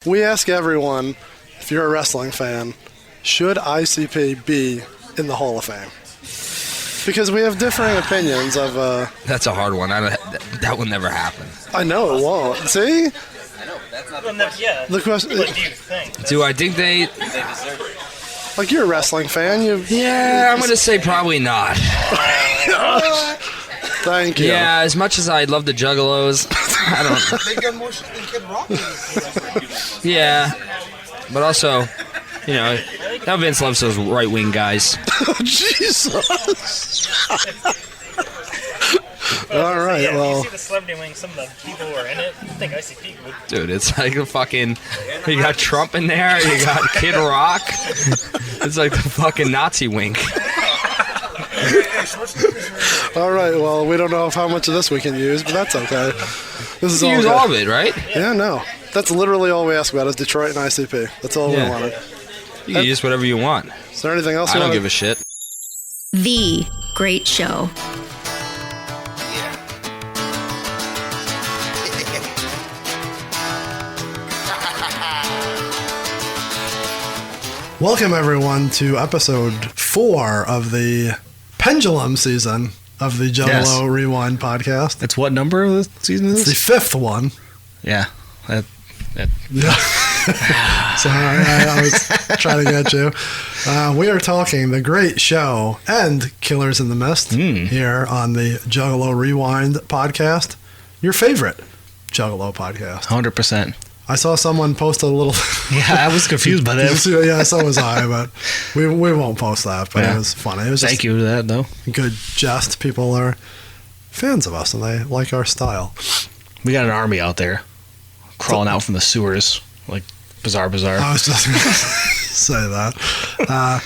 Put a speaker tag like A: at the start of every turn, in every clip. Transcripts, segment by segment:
A: we ask everyone, if you're a wrestling fan, should ICP be in the Hall of Fame? Because we have differing opinions of...
B: That's a hard one. That will never happen.
A: I know it won't. See?
C: I know, but that's not the question. Yeah.
A: The question...
C: What do you think?
B: Do I think they
C: deserve it?
A: Like, you're a wrestling fan.
B: Yeah, I'm going to say probably not.
A: Thank you.
B: Yeah, as much as I love the Juggalos, I don't...
D: They've done more shit than Kid Rock.
B: Yeah, but also, you know, now Vince loves those right-wing guys.
A: Jesus. All right,
C: Yeah,
A: well...
C: you see the celebrity wing, some of the people who are in it, I think ICP would...
B: Dude, it's like a fucking... You got Trump in there, you got Kid Rock. It's like the fucking Nazi wing.
A: All right, well, we don't know how much of this we can use, but that's okay. This is all
B: Use
A: good.
B: all of it, right?
A: Yeah, no. That's literally all we ask about is Detroit and ICP. That's all we
B: Yeah.
A: wanted.
B: You can use whatever you want.
A: Is there anything else
B: I
A: you
B: don't
A: want
B: give a shit.
E: The Great Show.
A: Welcome, everyone, to episode 4 of the Pendulum season of the Juggalo Rewind podcast.
F: That's what number of the season is
A: It's the
F: this?
A: 5th one.
F: Yeah.
A: Yeah. Sorry, I was trying to get you. We are talking the Great Show and Killers in the Mist here on the Juggalo Rewind podcast. Your favorite Juggalo podcast.
F: 100%.
A: I saw someone post a little...
F: Yeah, I was confused by that.
A: Yeah, so was I, but we won't post that, but it was funny. It was
F: Thank you to that, though.
A: a good jest. People are fans of us, and they like our style.
F: We got an army out there crawling out from the sewers, like bizarre.
A: I was just going to say that.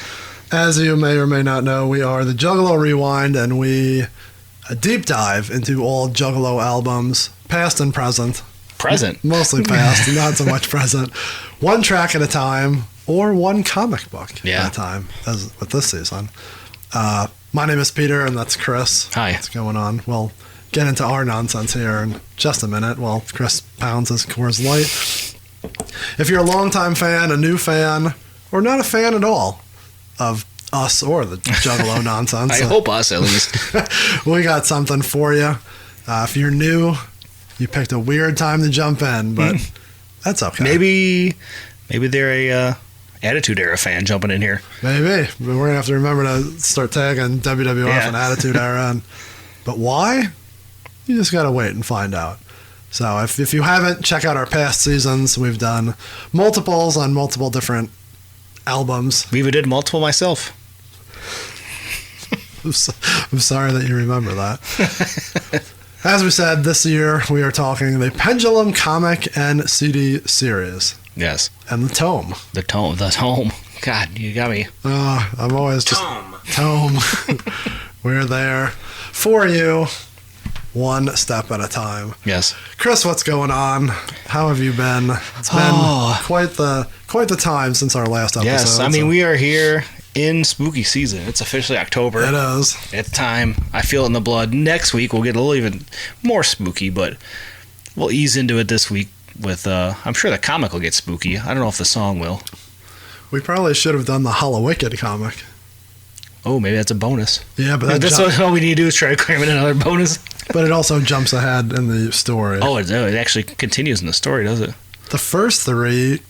A: As you may or may not know, we are the Juggalo Rewind, and we deep dive into all Juggalo albums, past and present.
F: Present.
A: Mostly past, not so much present. One track at a time, or one comic book at a time, as with this season. My name is Peter, and that's Chris.
F: Hi.
A: What's going on? We'll get into our nonsense here in just a minute while Chris pounds his Coors Light. If you're a longtime fan, a new fan, or not a fan at all of us or the Juggalo nonsense,
F: I hope us, at least.
A: we got something for you. If you're new, you picked a weird time to jump in, but that's okay.
F: Maybe they're a Attitude Era fan jumping in here.
A: Maybe. But we're going to have to remember to start tagging WWF and Attitude Era in. But why? You just got to wait and find out. So if you haven't, check out our past seasons. We've done multiples on multiple different albums.
F: We even did multiple myself.
A: I'm sorry that you remember that. As we said, this year we are talking the Pendulum comic and CD series.
F: Yes.
A: And the tome.
F: The tome. God, you got me.
A: I'm always just... Tome. We're there for you, one step at a time.
F: Yes.
A: Chris, what's going on? How have you been? It's been quite the time since our last episode.
F: Yes, I mean, we are here in spooky season. It's officially October.
A: It is.
F: It's time. I feel it in the blood. Next week we'll get a little even more spooky, but we'll ease into it this week with, I'm sure the comic will get spooky. I don't know if the song will.
A: We probably should have done the Hallowicked comic.
F: Oh, maybe that's a bonus.
A: Yeah, but
F: that's all we need to do is try to cram in another bonus.
A: But it also jumps ahead in the story.
F: Oh, it actually continues in the story, does it?
A: The first 3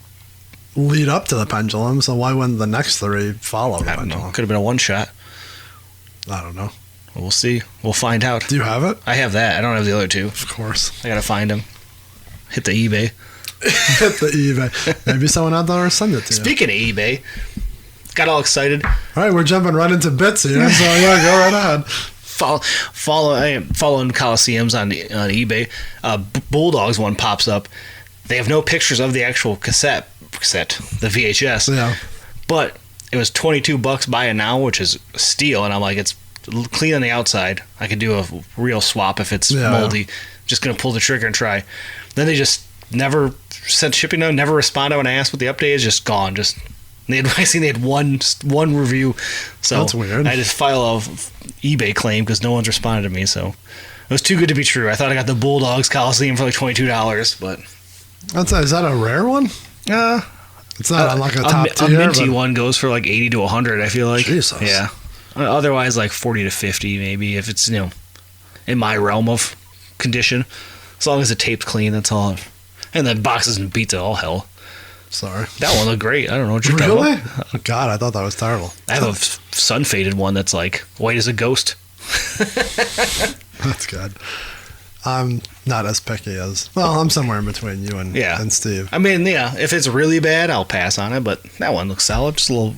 A: lead up to the pendulum, so why wouldn't the next 3 follow the
F: I don't know.
A: pendulum?
F: Could have been a one-shot.
A: I don't know.
F: Well, we'll see. We'll find out.
A: Do you have it?
F: I have that. I don't have the other 2.
A: Of course.
F: I gotta find them. Hit the eBay.
A: Hit the eBay. Maybe someone out there will send it to you.
F: Speaking of eBay, got all excited.
A: All right, we're jumping right into bits here, so yeah, go right ahead.
F: I am following Coliseums on eBay. Bulldogs one pops up. They have no pictures of the actual cassette, the VHS.
A: Yeah.
F: But it was $22 buy it now, which is a steal. And I'm like, it's clean on the outside. I could do a real swap if it's moldy. Just gonna pull the trigger and try. Then they just never sent shipping note, never responded when I asked what the update is. Just gone. I seen they had one review. So
A: that's weird.
F: I just file a eBay claim because no one's responded to me. So it was too good to be true. I thought I got the Bulldogs Coliseum for like $22, but
A: Is that a rare one? It's not on like a top
F: a
A: tier.
F: minty
A: but
F: one goes for like 80 to 100. I feel like.
A: Jesus.
F: Yeah. Otherwise, like 40 to 50, maybe if it's in my realm of condition. As long as the tape's clean, that's all. And the boxes and pizza, all hell.
A: Sorry.
F: That one looked great. I don't know what you're talking
A: Really?
F: about.
A: Oh, God, I thought that was terrible.
F: I have a sun faded one that's like white as a ghost.
A: That's good. I'm not as picky as... Well, I'm somewhere in between you and Steve.
F: I mean, yeah, if it's really bad, I'll pass on it, but that one looks solid. Just a little...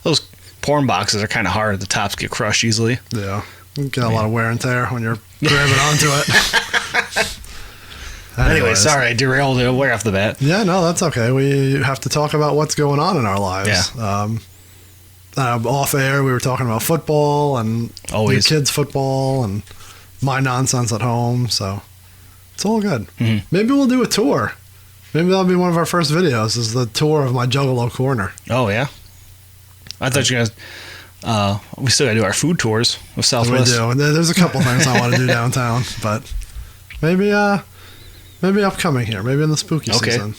F: Those porn boxes are kind of hard. The tops get crushed easily.
A: Yeah. You get a lot of wear and tear when you're grabbing onto it.
F: Anyway, sorry, I derailed it way off the bat.
A: Yeah, no, that's okay. We have to talk about what's going on in our lives.
F: Yeah.
A: Off air, we were talking about football and
F: Always.
A: your kids' football and my nonsense at home. So it's all good.
F: Mm-hmm.
A: Maybe we'll do a tour. Maybe that'll be one of our first videos. Is the tour of my Juggalo corner.
F: Oh yeah. I thought you guys. We still gotta do our food tours of Southwest.
A: We do. There's a couple things I want to do downtown, but maybe upcoming here. Maybe in the spooky season.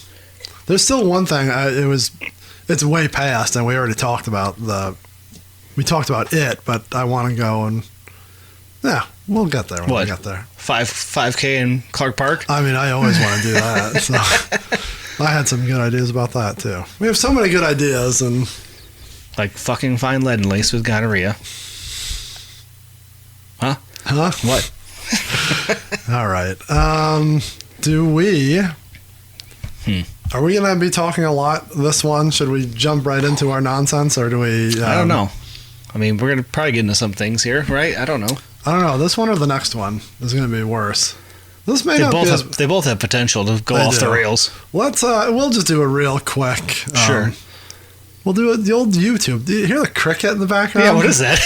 A: There's still one thing. It's way past, and we already talked about it. But I want to go and we'll get there when we get there.
F: 5K in Clark Park.
A: I mean, I always want to do that. So I had some good ideas about that too. We have so many good ideas, and
F: like fucking find lead and lace with gonorrhea. Huh? What?
A: All right. Do we? Are we going to be talking a lot this one? Should we jump right into our nonsense, or do we?
F: I don't know. I mean, we're going to probably get into some things here, right? I don't know. This
A: one or the next one is going to be worse. This may not be.
F: They both have potential to go off the rails.
A: Let's. We'll just do a real quick.
F: Sure.
A: We'll do the old YouTube. Do you hear the cricket in the background?
F: Yeah. What is that?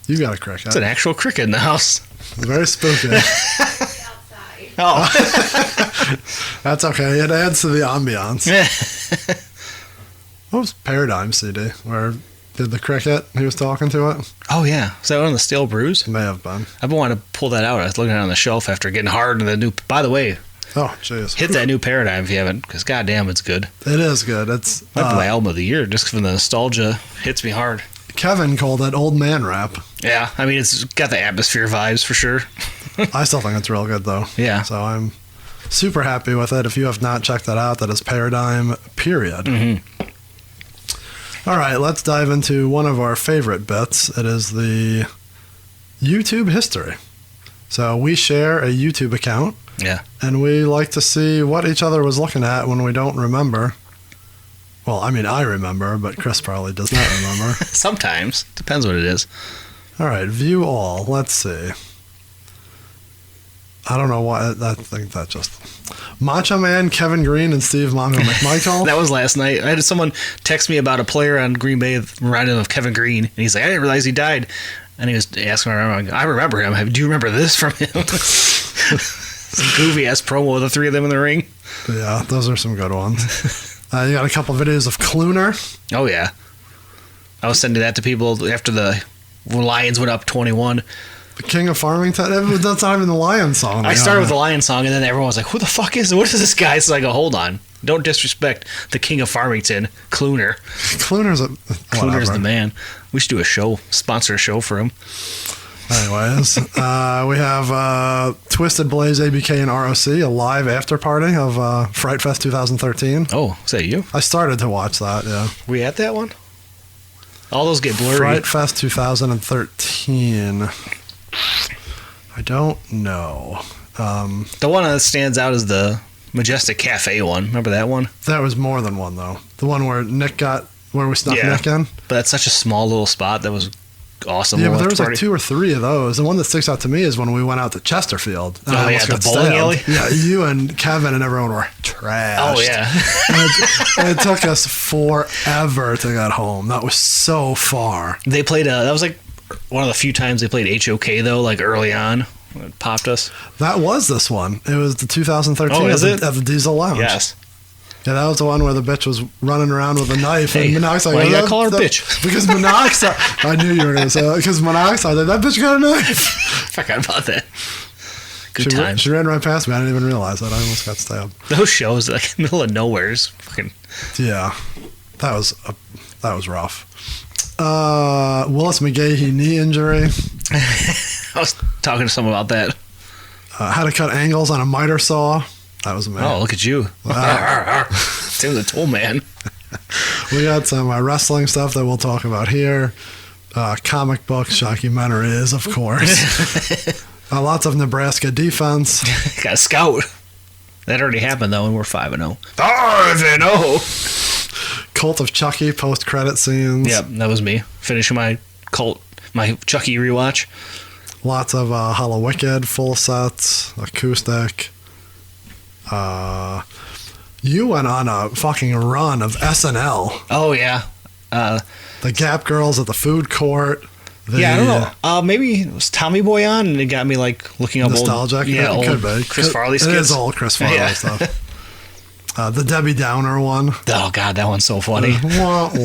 A: You got a cricket.
F: It's an actual cricket in the house.
A: It's very spooky.
F: Oh.
A: That's okay. It adds to the ambiance. What was Paradigm CD? Where did the cricket, he was talking to it?
F: Oh, yeah. Was that one of the Stale Brews?
A: It may have been.
F: I've been wanting to pull that out. I was looking at it on the shelf after getting hard in the new... By the way,
A: oh, jeez.
F: hit that new Paradigm if you haven't, because goddamn, it's good.
A: It is good. It's
F: might be my album of the year, just from the nostalgia. Hits me hard.
A: Kevin called it old man rap.
F: Yeah, I mean, it's got the atmosphere vibes for sure.
A: I still think it's real good, though.
F: Yeah.
A: So I'm super happy with it. If you have not checked that out, that is Paradigm, period.
F: Mm-hmm.
A: All right, let's dive into one of our favorite bits. It is the YouTube history. So we share a YouTube account.
F: Yeah.
A: And we like to see what each other was looking at when we don't remember. Well, I mean, I remember, but Chris probably does not remember.
F: Sometimes. Depends what it is.
A: All right, view all. Let's see. I don't know why. I think that just... Macho Man, Kevin Green, and Steve Mongo McMichael.
F: That was last night. I had someone text me about a player on Green Bay reminded him of Kevin Green. And he's like, I didn't realize he died. And he was asking me, I remember him. Do you remember this from him? Some goofy-ass promo with the three of them in the ring.
A: Yeah, those are some good ones. You got a couple videos of Cluner.
F: Oh, yeah. I was sending that to people after the Lions went up 21.
A: The King of Farmington. That's not even the Lion song.
F: I started with the Lion song, and then everyone was like, who the fuck is it? What is this guy? So I go, hold on. Don't disrespect the King of Farmington, Cluner. Cluner's the man. We should do a show, sponsor a show for him.
A: Anyways, we have Twisted Blaze, ABK, and ROC, a live after party of Fright Fest 2013.
F: Oh, is that you?
A: I started to watch that, yeah.
F: Were you at that one? All those get blurry.
A: Fright Fest 2013. I don't know.
F: The one that stands out is the Majestic Cafe one. Remember that one?
A: That was more than one, though. The one where we snuck Nick in.
F: But that's such a small little spot that was awesome.
A: Yeah, but there was like 2 or 3 of those. The one that sticks out to me is when we went out to Chesterfield.
F: Oh, yeah, the bowling alley?
A: Yeah, you and Kevin and everyone were trashed.
F: Oh, yeah.
A: and it took us forever to get home. That was so far.
F: They played, that was like one of the few times they played HOK, though, like early on. It popped us.
A: That was this one. It was the 2013
F: at
A: the Diesel Lounge.
F: Yes.
A: Yeah, that was the one where the bitch was running around with a knife.
F: Hey,
A: and Monoxide,
F: why you gotta call her bitch?
A: Because Monoxide, I knew you were going to say that. Because Monoxide, that bitch got a knife.
F: Forgot about that. Good times.
A: She ran right past me. I didn't even realize that. I almost got stabbed.
F: Those shows, like in the middle of nowhere, is fucking.
A: Yeah, that was rough. Willis McGahee knee injury.
F: I was talking to someone about that.
A: How to cut angles on a miter saw. That was me.
F: Oh, look at you. Tim's a tool man.
A: We got some wrestling stuff that we'll talk about here. Comic books, documentaries, of course. Lots of Nebraska defense.
F: Got a scout. That already happened, though, and we're 5-0. 5-0!
A: Cult of Chucky post-credit scenes.
F: Yep, that was me. Finishing my Chucky rewatch.
A: Lots of Hollow Wicked, full sets, acoustic. You went on a fucking run of SNL.
F: Oh, yeah.
A: The Gap Girls at the food court.
F: I don't know. Maybe it was Tommy Boy on, and it got me like looking up
A: nostalgic.
F: Old
A: Could be.
F: Chris Farley skits.
A: It is old Chris Farley stuff. The Debbie Downer one.
F: Oh God, that one's so funny.
A: Lots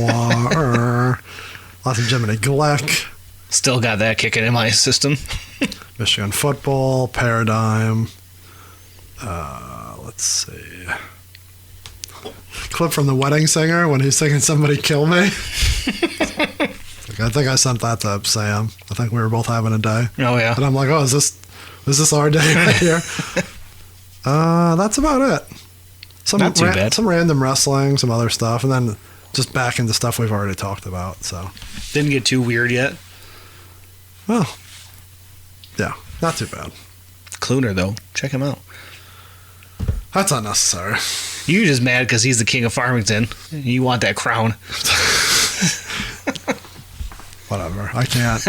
A: of Jiminy Glick.
F: Still got that kicking in my system.
A: Michigan football, Paradigm. Let's see. Clip from The Wedding Singer when he's singing "Somebody Kill Me." I think I sent that to Sam. I think we were both having a day.
F: Oh yeah.
A: And I'm like, oh, is this our day right here? That's about it.
F: Not too bad.
A: Some random wrestling, some other stuff, and then just back into stuff we've already talked about. So
F: didn't get too weird yet.
A: Well, yeah, not too bad.
F: Cluner though, check him out.
A: That's unnecessary.
F: You're just mad because he's the king of Farmington. You want that crown.
A: Whatever. I can't.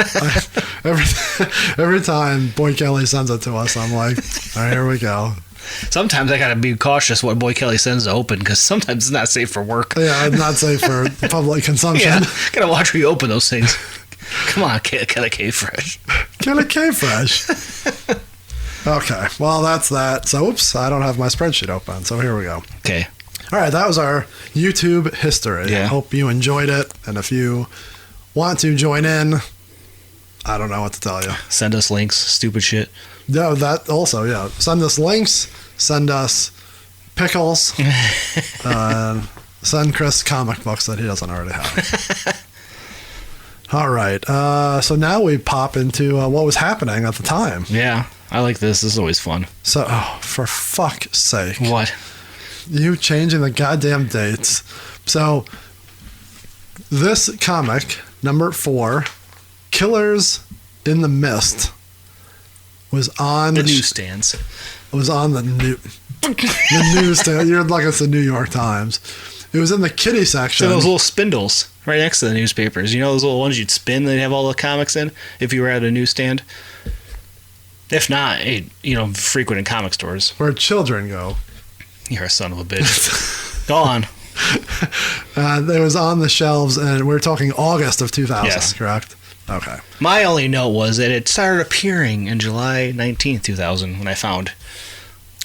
A: Every time Boy Kelly sends it to us, I'm like, all right, here we go.
F: Sometimes I gotta be cautious what Boy Kelly sends to open because sometimes it's not safe for work.
A: Yeah, it's not safe for public consumption.
F: Yeah, gotta watch where you open those things. Come on, Kelly K Fresh.
A: Kelly K Fresh. Okay, well that's that. So, oops, I don't have my spreadsheet open. So here we go.
F: Okay.
A: All right, that was our YouTube history.
F: Yeah.
A: I hope you enjoyed it, and if you want to join in, I don't know what to tell you.
F: Send us links, stupid shit.
A: No, that also, yeah. Send us links, send us pickles, send Chris comic books that he doesn't already have. All right, so now we pop into what was happening at the time.
F: Yeah, I like this. This is always fun.
A: So, for fuck's sake.
F: What?
A: You changing the goddamn dates. So, this comic, number 4, Killers in the Mist, was on
F: the newsstands.
A: Was on the newsstand. You're like it's the New York Times. It was in the kiddie section.
F: So those little spindles right next to the newspapers. You know those little ones you'd spin they'd have all the comics in if you were at a newsstand? If not, frequent in comic stores.
A: Where children go.
F: You're a son of a bitch. Go on.
A: It was on the shelves, and we're talking August of 2000,
F: yes.
A: Correct? Okay.
F: My only note was that it started appearing in July 19th, 2000, when I found.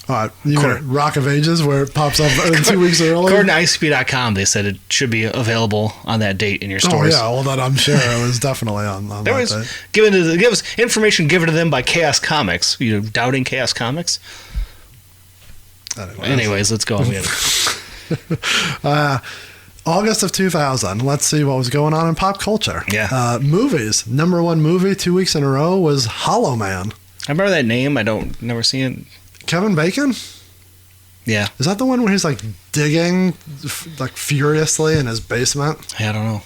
A: You got Rock of Ages, where it pops up 2 weeks early?
F: According to ICP.com, they said it should be available on that date in your stores.
A: Oh, yeah. Well, then I'm sure it was definitely on that date.
F: Give us information given to them by Chaos Comics. You know, doubting Chaos Comics? Anyways, let's go on.
A: August of 2000. Let's see what was going on in pop culture.
F: Yeah.
A: Movies. Number 1 movie 2 weeks in a row was Hollow Man.
F: I remember that name. Never seen it.
A: Kevin Bacon?
F: Yeah.
A: Is that the one where he's like digging like furiously in his basement?
F: I don't know.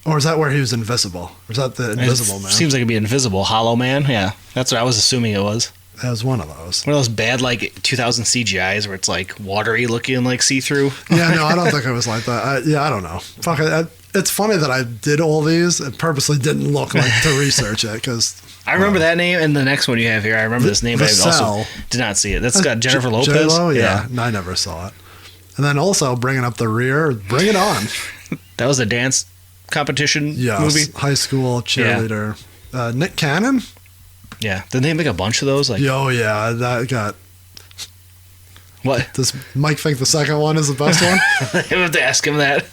A: Or is that where he was invisible? Or is that the Invisible Man?
F: Seems like it'd be Invisible. Hollow Man? Yeah. That's what I was assuming it was.
A: It was one of those.
F: One of those bad, like, 2000 CGIs where it's, like, watery looking, like, see-through.
A: Yeah, no, I don't think it was like that. I don't know. Fuck it. It's funny that I did all these and purposely didn't look like to research it, because...
F: I remember that name, and the next one you have here, I remember this name, but I also did not see it. That's got Jennifer Lopez.
A: J-Lo? Yeah, I never saw it. And then also, bringing up the rear, Bring It On.
F: That was a dance competition movie?
A: High school cheerleader. Yeah. Nick Cannon?
F: Yeah. Didn't they make a bunch of those? Like,
A: oh, yeah. That got...
F: What?
A: Does Mike think the second one is the best one?
F: I have to ask him that.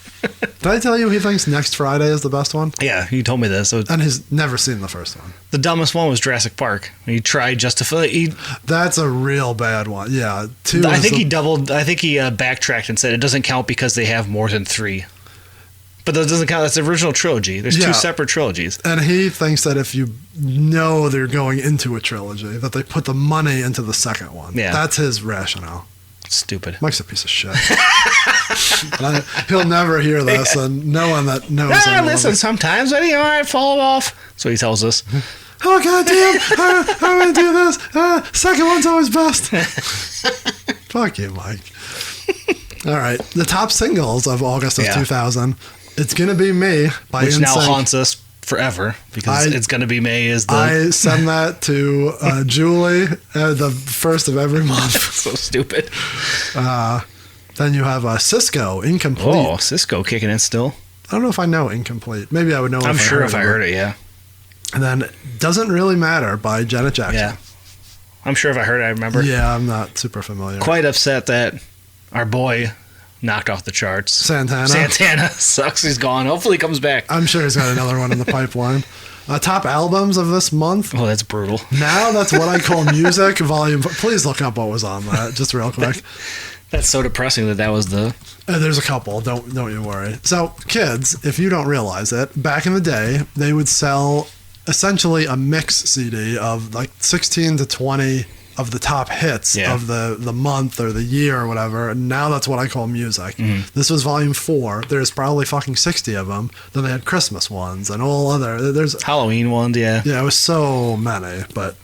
A: Did I tell you he thinks Next Friday is the best one?
F: Yeah, you told me this. So
A: And he's never seen the first one.
F: the dumbest one was Jurassic Park. He tried
A: That's a real bad one. Yeah.
F: I think he backtracked and said it doesn't count because they have more than 3. But that doesn't count. That's the original trilogy. There's 2 separate trilogies.
A: And he thinks that if you know they're going into a trilogy, that they put the money into the second one.
F: Yeah.
A: That's his rationale.
F: Stupid.
A: Mike's a piece of shit. He'll never hear this, and no one that knows him.
F: Listen, sometimes I fall off. So he tells us.
A: Oh, goddamn! I'm going to do this. Second one's always best. Fuck you, Mike. All right. The top singles of August of 2000. It's going to be Me by
F: Which
A: NSYNC.
F: now haunts us forever because It's Gonna Be May is the...
A: I send that to Julie the first of every month.
F: So stupid.
A: Then you have Cisco, Incomplete.
F: Oh, Cisco kicking in still.
A: I don't know if I know Incomplete. Maybe I would know
F: I'm sure if I heard it, yeah.
A: And then Doesn't Really Matter by Janet Jackson.
F: Yeah. I'm sure if I heard it, I remember.
A: Yeah, I'm not super familiar.
F: Quite upset that our boy knocked off the charts. Santana sucks. He's gone. Hopefully he comes back.
A: I'm sure he's got another one in the pipeline. Top albums of this month.
F: Oh, that's brutal.
A: Now That's What I Call Music, Volume 4. Please look up what was on that, just real quick.
F: That's so depressing that was the...
A: There's a couple. Don't you worry. So, kids, if you don't realize it, back in the day, they would sell essentially a mix CD of like 16 to 20 of the top hits of the month or the year or whatever. And now That's What I Call Music. This was volume 4. There's probably fucking 60 of them. Then they had Christmas ones and all other. There's
F: Halloween ones, yeah.
A: Yeah, it was so many, but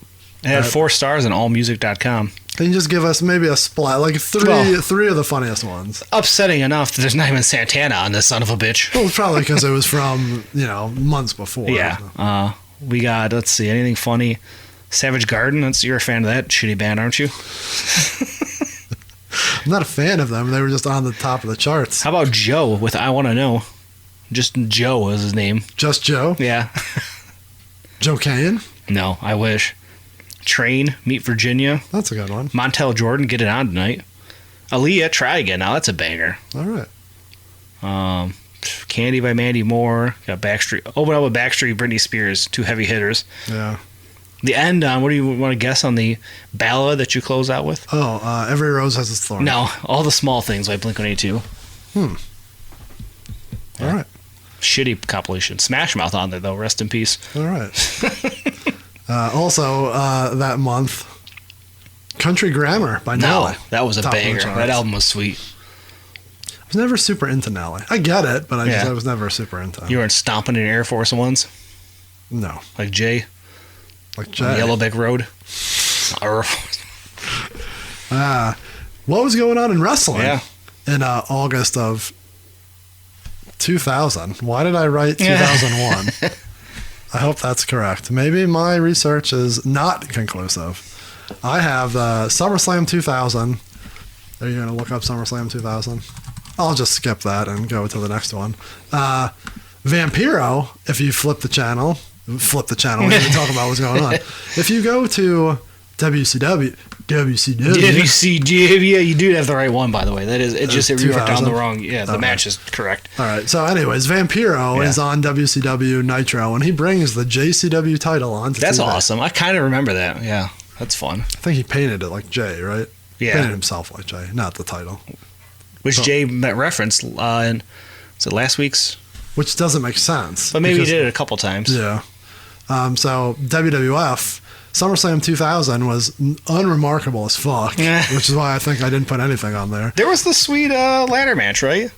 F: it had 4 stars on allmusic.com.
A: Can you just give us maybe a splat, like three of the funniest ones?
F: Upsetting enough that there's not even Santana on this son of a bitch.
A: Well, it's probably because it was from months before.
F: Yeah. We got, let's see, anything funny? Savage Garden, you're a fan of that shitty band, aren't you?
A: I'm not a fan of them. They were just on the top of the charts.
F: How about Joe with I Want to Know? Just Joe is his name.
A: Just Joe?
F: Yeah.
A: Joe Kane?
F: No, I wish. Train, Meet Virginia.
A: That's a good one.
F: Montel Jordan, Get It On Tonight. Aaliyah, Try Again. Now that's a banger.
A: All right.
F: Candy by Mandy Moore. Got Backstreet. Open up with Backstreet, Britney Spears. 2 heavy hitters.
A: Yeah.
F: The end on, what do you want to guess on the ballad that you close out with?
A: Oh, Every Rose Has Its Thorn.
F: No, All the Small Things by Blink-182.
A: All right.
F: Shitty compilation. Smash Mouth on there, though. Rest in peace.
A: All right. Also, that month, Country Grammar by Nelly.
F: That was a
A: Top
F: banger.
A: of the charts.
F: That album was sweet.
A: I was never super into Nelly. I get it, but I was never super into it.
F: You weren't stomping in Air Force Ones?
A: No.
F: Like Jay?
A: Like Jay.
F: On Yellowback Road?
A: What was going on in wrestling
F: in
A: August of 2000? Why did I write 2001? I hope that's correct. Maybe my research is not conclusive. I have SummerSlam 2000. Are you going to look up SummerSlam 2000? I'll just skip that and go to the next one. Vampiro, if you flip the channel, we didn't talk about what's going on. If you go to WCW,
F: yeah, you do have the right one, by the way. That is, it just you are down the wrong. Yeah, the match is correct.
A: All right. So, anyways, Vampiro is on WCW Nitro, and he brings the JCW title on.
F: That's awesome. I kind of remember that. Yeah, that's fun.
A: I think he painted it like Jay, right?
F: Yeah,
A: painted himself like Jay, not the title.
F: Which Jay referenced in last week's.
A: Which doesn't make sense.
F: But maybe he did it a couple times.
A: Yeah. So WWF. SummerSlam 2000 was unremarkable as fuck, which is why I think I didn't put anything on there.
F: There was the sweet ladder match, right?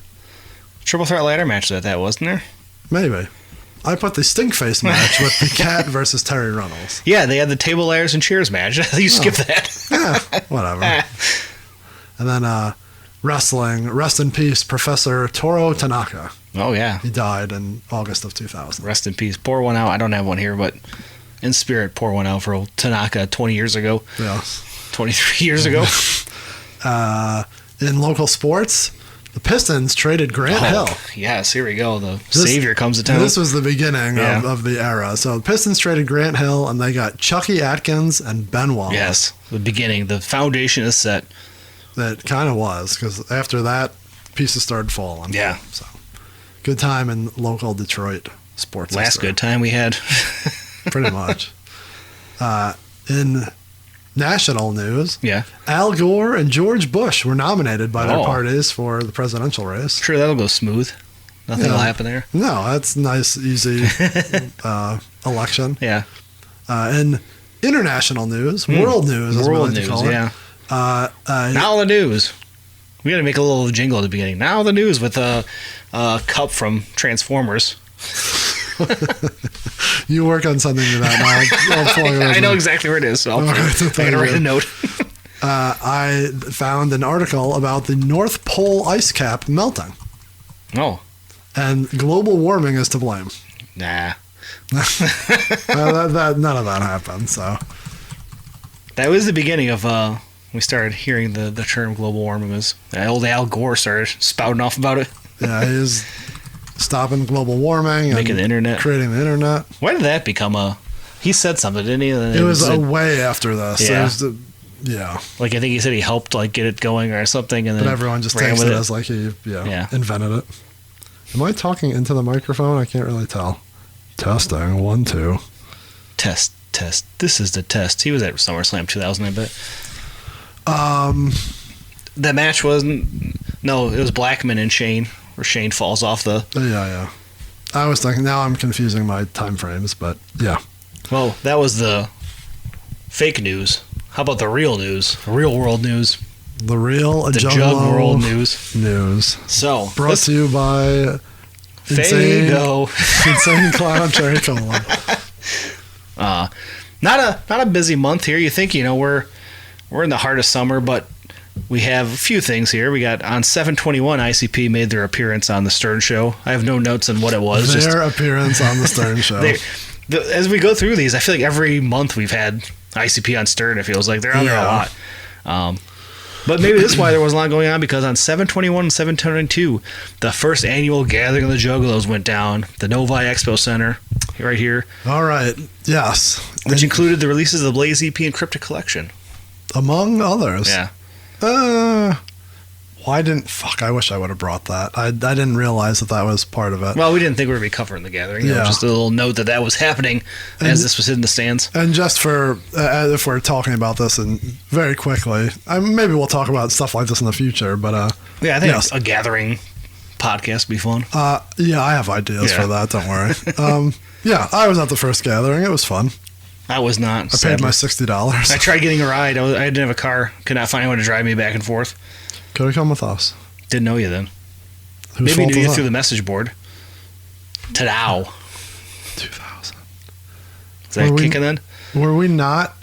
F: Triple threat ladder match that wasn't there?
A: Maybe. I put the Stinkface match with the Cat versus Terry Runnels.
F: Yeah, they had the table ladders and chairs match. You skipped that.
A: Yeah, whatever. And then wrestling, rest in peace, Professor Toru Tanaka.
F: Oh, yeah.
A: He died in August of 2000.
F: Rest in peace. Pour one out. I don't have one here, but... in spirit, pour one out for old Tanaka 20 years ago.
A: Yeah.
F: 23 years ago.
A: In local sports, the Pistons traded Grant Hill.
F: Yes, here we go. The savior comes to town.
A: This was the beginning of the era. So the Pistons traded Grant Hill, and they got Chucky Atkins and Ben Wallace.
F: Yes, the beginning. The foundation is set.
A: That kind of was, because after that, pieces started falling.
F: Yeah.
A: So good time in local Detroit sports.
F: Last
A: history.
F: good time we had.
A: Pretty much. In national news, Al Gore and George Bush were nominated by their parties for the presidential race.
F: Sure, that'll go smooth. Nothing will happen there.
A: No, that's nice, easy election.
F: Yeah.
A: In international news, world news, as we like to call it.
F: Now the news. We got to make a little jingle at the beginning. Now the news with a cup from Transformers.
A: You work on something to that now.
F: I know exactly where it is, so I gotta write a note.
A: I found an article about the North Pole ice cap melting.
F: Oh.
A: And global warming is to blame.
F: Nah.
A: None of that happened, so.
F: That was the beginning of, we started hearing the term global warming. Was old Al Gore started spouting off about it.
A: Yeah, he's stopping global warming.
F: Making the internet.
A: Creating the internet.
F: Why did that become he said something, didn't he?
A: It was way after this.
F: Yeah.
A: Yeah.
F: Like, I think he said he helped, get it going or something. And then
A: but everyone just takes it as like he invented it. Am I talking into the microphone? I can't really tell. Testing. 1, 2.
F: Test. This is the test. He was at SummerSlam 2000, I bet. That match wasn't... No, it was Blackman and Shane, where Shane falls off the...
A: Yeah. I was thinking... Now I'm confusing my time frames, but yeah.
F: Well, that was the fake news. How about the real news? Real world news.
A: The real
F: Jug World news. So,
A: brought to you by
F: Fago.
A: Insane Clown Cherry Cola.
F: Not a busy month here. You think, we're in the heart of summer, but we have a few things here. We got on 7/21, ICP made their appearance on the Stern Show. I have no notes on what it was.
A: Their appearance on the Stern Show.
F: As we go through these, I feel like every month we've had ICP on Stern. It feels like they're on there a lot. But maybe this is why there wasn't a lot going on, because on 7/21 and 7/22, the first annual gathering of the Juggalos went down, the Novi Expo Center, right here.
A: All right, yes.
F: Which included the releases of the Blaze EP and Cryptic Collection.
A: Among others.
F: Yeah.
A: Why didn't... Fuck, I wish I would have brought that. I didn't realize that was part of it.
F: Well, we didn't think we were going to be covering the gathering. Yeah. Just a little note that was happening as this was in the stands.
A: And just for... if we're talking about this and very quickly, maybe we'll talk about stuff like this in the future, but...
F: yeah, I think a gathering podcast would be fun.
A: Yeah, I have ideas for that, don't worry. Yeah, I was at the first gathering. It was fun.
F: I was not.
A: I paid my $60.
F: I tried getting a ride. I didn't have a car. Could not find anyone to drive me back and forth.
A: Could have come with us.
F: Didn't know you then.
A: Whose
F: Maybe knew you
A: that?
F: through the message board. Ta-dow.
A: 2000.
F: Is that kicking then?
A: Were we not...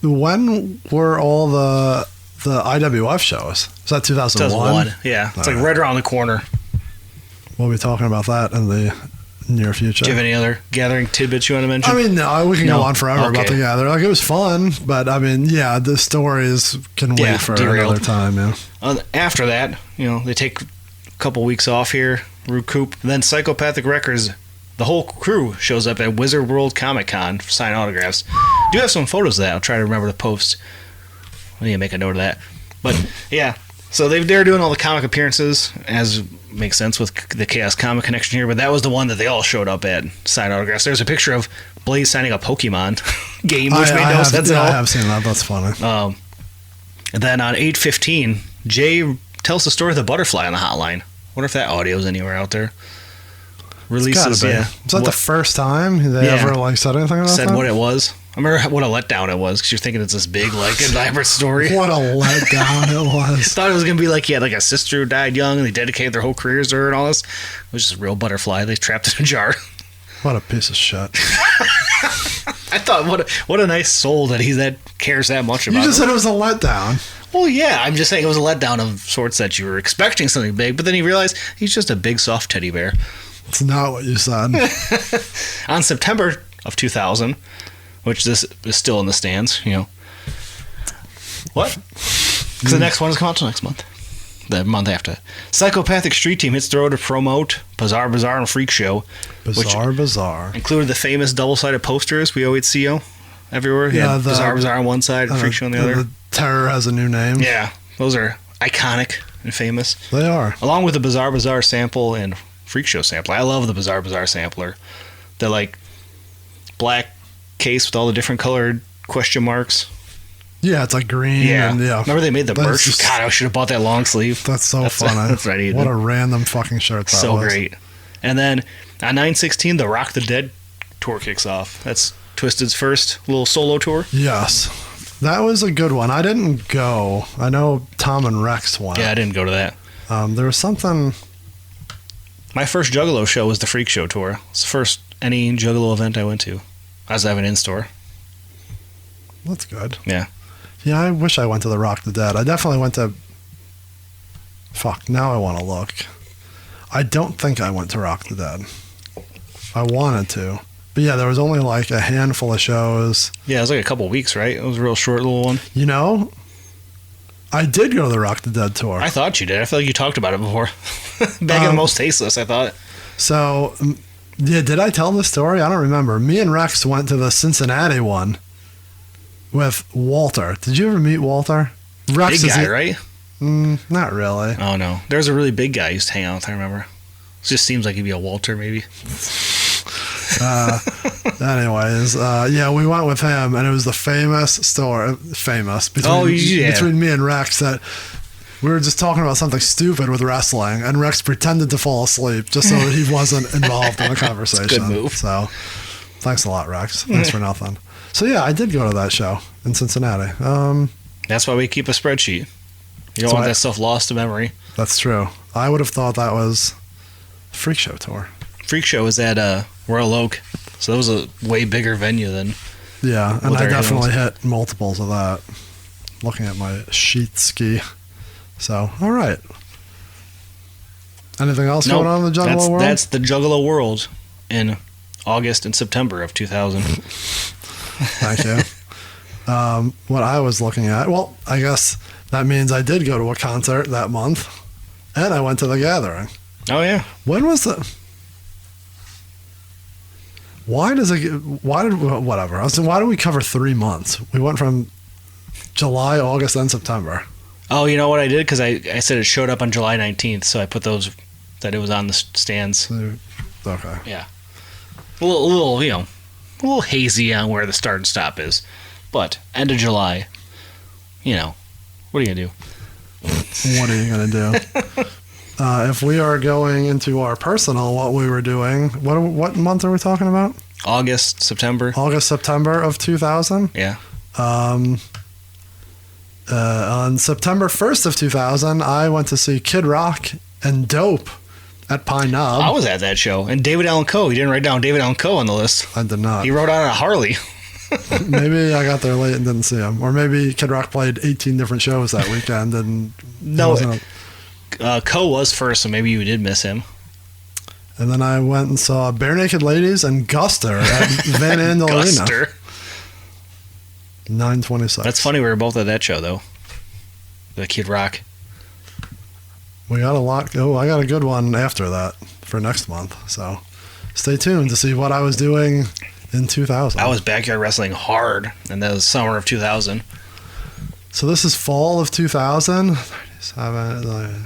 A: When were all the IWF shows? Was that 2001?
F: 2001, yeah. It's like right around the corner.
A: We'll be talking about that in the near future.
F: Do you have any other gathering tidbits you want to mention?
A: I mean, no, we can go on forever about the gathering. Like, it was fun, but I mean, yeah, the stories can wait for another time. Yeah.
F: After that, they take a couple weeks off here, recoup. And then Psychopathic Records, the whole crew shows up at Wizard World Comic Con for sign autographs. Do have some photos of that. I'll try to remember to post. I need to make a note of that. But yeah, so they're doing all the comic appearances, as makes sense with the Chaos Comic connection here. But that was the one that they all showed up at, sign autographs. There's a picture of Blaze signing a Pokemon game, which made no sense at all.
A: I have seen that. That's funny.
F: And then on 8/15, Jay tells the story of the butterfly on the hotline. Wonder if that audio is anywhere out there. Releases, yeah.
A: Was that the first time they ever said anything about that?
F: Said what it was. I remember what a letdown it was, because you're thinking it's this big, elaborate story.
A: What a letdown it was.
F: Thought it was going to be like, a sister who died young, and they dedicated their whole careers to her and all this. It was just a real butterfly they trapped in a jar.
A: What a piece of shit.
F: I thought, what a nice soul that cares that much about it.
A: You just said it was a letdown. Well,
F: yeah, I'm just saying it was a letdown of sorts that you were expecting something big, but then you realize he's just a big, soft teddy bear.
A: It's not what you said.
F: On September of 2000... which this is still in the stands, What? Because the next one is coming out next month. The month after. Psychopathic Street Team hits the road to promote Bizarre Bazaar and Freak Show.
A: Bizarre Bazaar.
F: Included the famous double-sided posters we always see everywhere.
A: Yeah,
F: Bizarre Bazaar on one side and Freak Show on the other.
A: The Terror has a new name.
F: Yeah, those are iconic and famous.
A: They are.
F: Along with the Bizarre Bazaar sample and Freak Show sample. I love the Bizarre Bazaar sampler. The like black case with all the different colored question marks.
A: Yeah, it's like green.
F: Yeah.
A: And, yeah.
F: Remember they made the merch?
A: Just,
F: God, I should have bought that long sleeve.
A: That's so funny.
F: That's right.
A: What a random fucking shirt that
F: so
A: was.
F: great. And then on 9/16, the Rock the Dead tour kicks off. That's Twisted's first little solo tour.
A: Yes. That was a good one. I didn't go. I know Tom and Rex went.
F: Yeah, I didn't go to that.
A: There was something...
F: My first Juggalo show was the Freak Show tour. It's the first any Juggalo event I went to. I was having in-store.
A: That's good.
F: Yeah.
A: Yeah, I wish I went to the Rock the Dead. I definitely went to... Fuck, now I want to look. I don't think I went to Rock the Dead. I wanted to. But yeah, there was only like a handful of shows.
F: Yeah, it was like a couple weeks, right? It was a real short little one.
A: You know, I did go to the Rock the Dead tour.
F: I thought you did. I feel like you talked about it before. Back in the Most Tasteless, I thought.
A: So, yeah, did I tell this story? I don't remember. Me and Rex went to the Cincinnati one with Walter. Did you ever meet Walter? Rex
F: Big guy, right?
A: Not really.
F: Oh, no. There's a really big guy I used to hang out with, I remember. It just seems like he'd be a Walter, maybe.
A: Anyways, yeah, we went with him, and it was the famous story. Between me and Rex that we were just talking about something stupid with wrestling, and Rex pretended to fall asleep just so that he wasn't involved in the conversation.
F: Good move.
A: So, thanks a lot, Rex. Thanks for nothing. So yeah, I did go to that show in Cincinnati.
F: That's why we keep a spreadsheet. You don't want that stuff lost to memory.
A: That's true. I would have thought that was Freak Show tour.
F: Freak Show was at Royal Oak, so that was a way bigger venue than.
A: Yeah, and I definitely hit multiples of that. Looking at my sheet ski. So, all right. Anything else going on in the Juggalo world?
F: That's the Juggalo world in August and September of 2000.
A: Thank you. What I was looking at, well, I guess that means I did go to a concert that month, and I went to the Gathering.
F: Oh, yeah.
A: When was the... Why did we cover 3 months? We went from July, August, and September.
F: Oh, you know what I did? Because I said it showed up on July 19th, so I put those, that it was on the stands.
A: Okay.
F: Yeah. A little hazy on where the start and stop is. But, end of July, what are you going to do?
A: What are you going to do? If we are going into our personal, what we were doing, what month are we talking about?
F: August, September
A: of 2000?
F: Yeah.
A: On September 1st of 2000, I went to see Kid Rock and Dope at Pine Knob.
F: I was at that show. And David Allan Coe. You didn't write down David Allan Coe on the list.
A: I did not.
F: He rode on a Harley.
A: Maybe I got there late and didn't see him. Or maybe Kid Rock played 18 different shows that weekend. And
F: Coe was first, so maybe you did miss him.
A: And then I went and saw Bare Naked Ladies and Guster at Van Andel Arena. 926.
F: That's funny. We were both at that show, though. The Kid Rock.
A: We got a lot. Oh, I got a good one after that for next month. So stay tuned to see what I was doing in 2000.
F: I was backyard wrestling hard, and that was summer of 2000.
A: So this is fall of 2000. 37.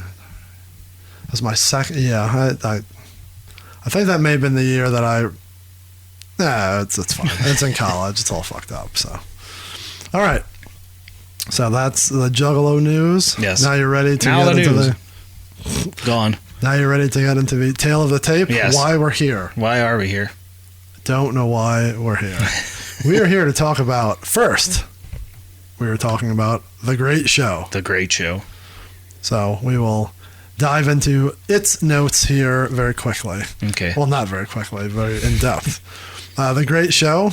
A: That's my second. Yeah, I think that may have been the year that I. Nah, it's fine. It's in college. It's all fucked up. So, all right. So that's the Juggalo news.
F: Yes.
A: Now you're ready to
F: get
A: into
F: news.
A: Go on. Now you're ready to get into the tail of the tape.
F: Yes.
A: Why we're here.
F: Why are we here?
A: Don't know why we're here. We are here to talk about first. We were talking about The Great Show.
F: The Great Show.
A: So we will dive into its notes here very quickly.
F: Okay.
A: Well, not very quickly, very in depth. The Great Show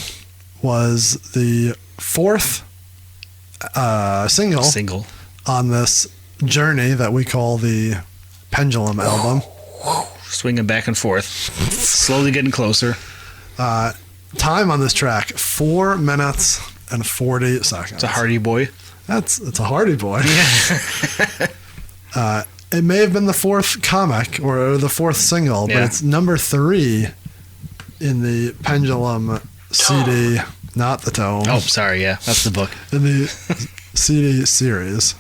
A: was the fourth single on this journey that we call the Pendulum album.
F: Swinging back and forth, slowly getting closer.
A: Time on this track, 4 minutes and 40 seconds.
F: It's a Hardy Boy.
A: It's a Hardy Boy. It may have been the fourth comic or the fourth single, but it's number 3 in the Pendulum CD, not the tome.
F: Oh, sorry, yeah, that's the book.
A: In the CD series.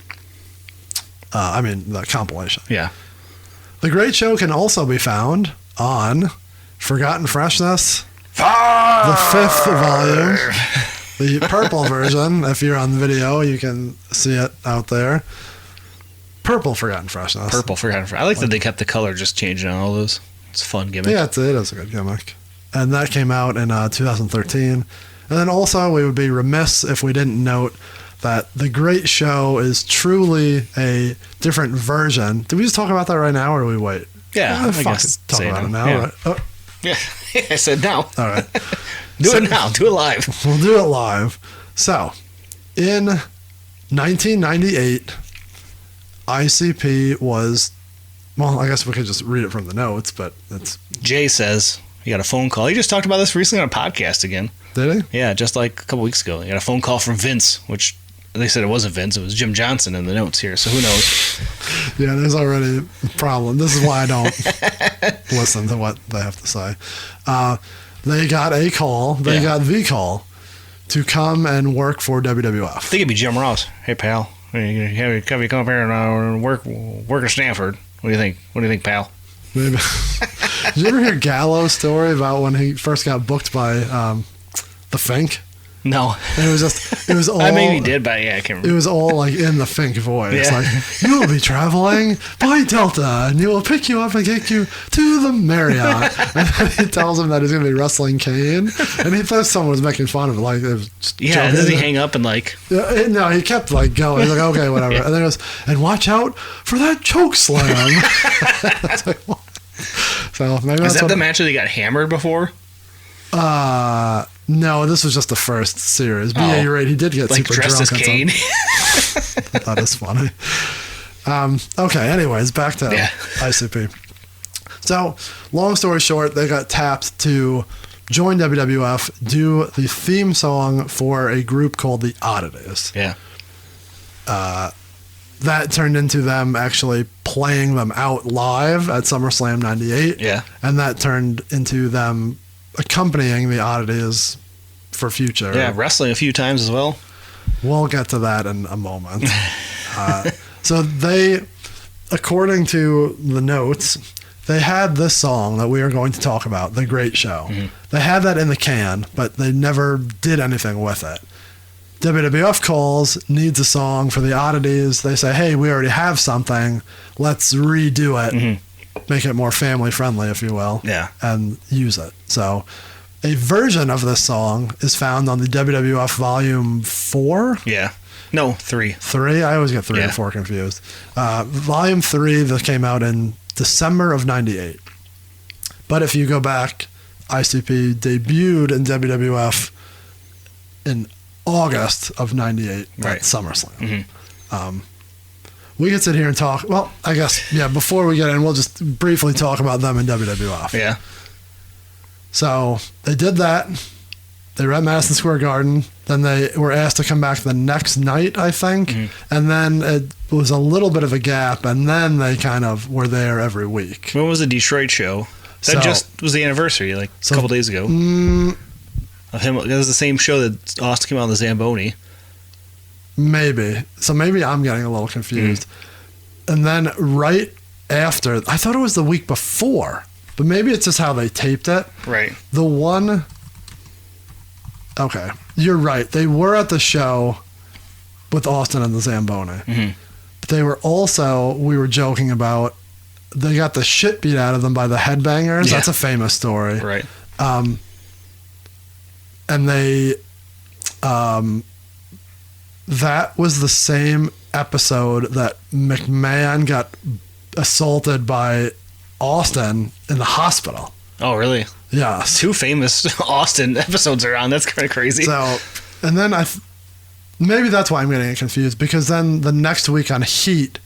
A: The compilation.
F: Yeah.
A: The Great Show can also be found on Forgotten Freshness, the 5th volume, the purple version. If you're on the video, you can see it out there. Purple Forgotten Freshness.
F: Purple Forgotten Freshness. I like that they kept the color just changing on all those. It's a fun gimmick.
A: Yeah, it is a good gimmick. And that came out in 2013. And then also, we would be remiss if we didn't note that The Great Show is truly a different version. Did we just talk about that right now, or do we wait?
F: Yeah, I
A: fuck
F: guess
A: it. Talk about it now.
F: Yeah.
A: Right? Oh,
F: Yeah, I said now.
A: all right.
F: Do it now. Do it live.
A: We'll do it live. So, in 1998, ICP was, well, I guess we could just read it from the notes, but it's...
F: Jay says he got a phone call. He just talked about this recently on a podcast again.
A: Did he?
F: Yeah, just like a couple weeks ago. He got a phone call from Vince, which they said it wasn't Vince. It was Jim Johnson in the notes here, so who knows?
A: Yeah, there's already a problem. This is why I don't listen to what they have to say. They got a call. They got the call to come and work for WWF.
F: I think it'd be Jim Ross. Hey, pal. Have you come up here and work at Stanford? What do you think? What do you think, pal?
A: Maybe. Did you ever hear Gallo's story about when he first got booked by the Fink?
F: No.
A: And it was all...
F: I maybe did, but yeah, I can't remember.
A: It was all like in the Fink voice.
F: Yeah.
A: Like, you will be traveling by Delta and you will pick you up and take you to the Marriott. And then he tells him that he's going to be wrestling Kane. And he thought someone was making fun of it. Like, it was just joking.
F: Doesn't he hang up and like...
A: No, he kept like going. He's like, okay, whatever. And then he goes, and watch out for that choke slam. It's like, what? So maybe
F: Is that the match that he got hammered before?
A: No, this was just the first series. But yeah, you're right. He did get
F: like
A: super
F: dressed
A: drunk.
F: as Kane.
A: That is funny. Okay, anyways, back to ICP. So, long story short, they got tapped to join WWF, do the theme song for a group called the Oddities.
F: Yeah.
A: That turned into them actually playing them out live at SummerSlam 98.
F: Yeah.
A: And that turned into them accompanying the Oddities for future.
F: Yeah, wrestling a few times as well.
A: We'll get to that in a moment. So they, according to the notes, they had this song that we are going to talk about, The Great Show. Mm-hmm. They had that in the can, but they never did anything with it. WWF calls, needs a song for the Oddities. They say, hey, we already have something. Let's redo it. Mm-hmm. Make it more family friendly, if you will.
F: Yeah.
A: And use it. So a version of this song is found on the WWF Volume 4.
F: Yeah. No, 3.
A: 3? I always get 3 and 4 confused. Volume 3 that came out in December of 98. But if you go back, ICP debuted in WWF in August of 98 at SummerSlam. Mm-hmm. We could sit here and talk. Well, I guess, before we get in, we'll just briefly talk about them in WWF.
F: Yeah.
A: So they did that. They were at Madison Square Garden. Then they were asked to come back the next night, I think. Mm-hmm. And then it was a little bit of a gap. And then they kind of were there every week.
F: When was the Detroit show? That just was the anniversary, like a couple days ago. Of him. It was the same show that Austin came out on the Zamboni.
A: Maybe. So maybe I'm getting a little confused. And then right after, I thought it was the week before, but maybe it's just how they taped it.
F: Right.
A: The one, okay, you're right. They were at the show with Austin and the Zamboni. Mm-hmm. But they were also, we were joking about, they got the shit beat out of them by the Headbangers. Yeah. That's a famous story.
F: Right.
A: And they, that was the same episode that McMahon got assaulted by Austin in the hospital.
F: Oh, really?
A: Yes.
F: 2 famous Austin episodes are on. That's kind of crazy.
A: So, and then maybe that's why I'm getting it confused, because then the next week on Heat,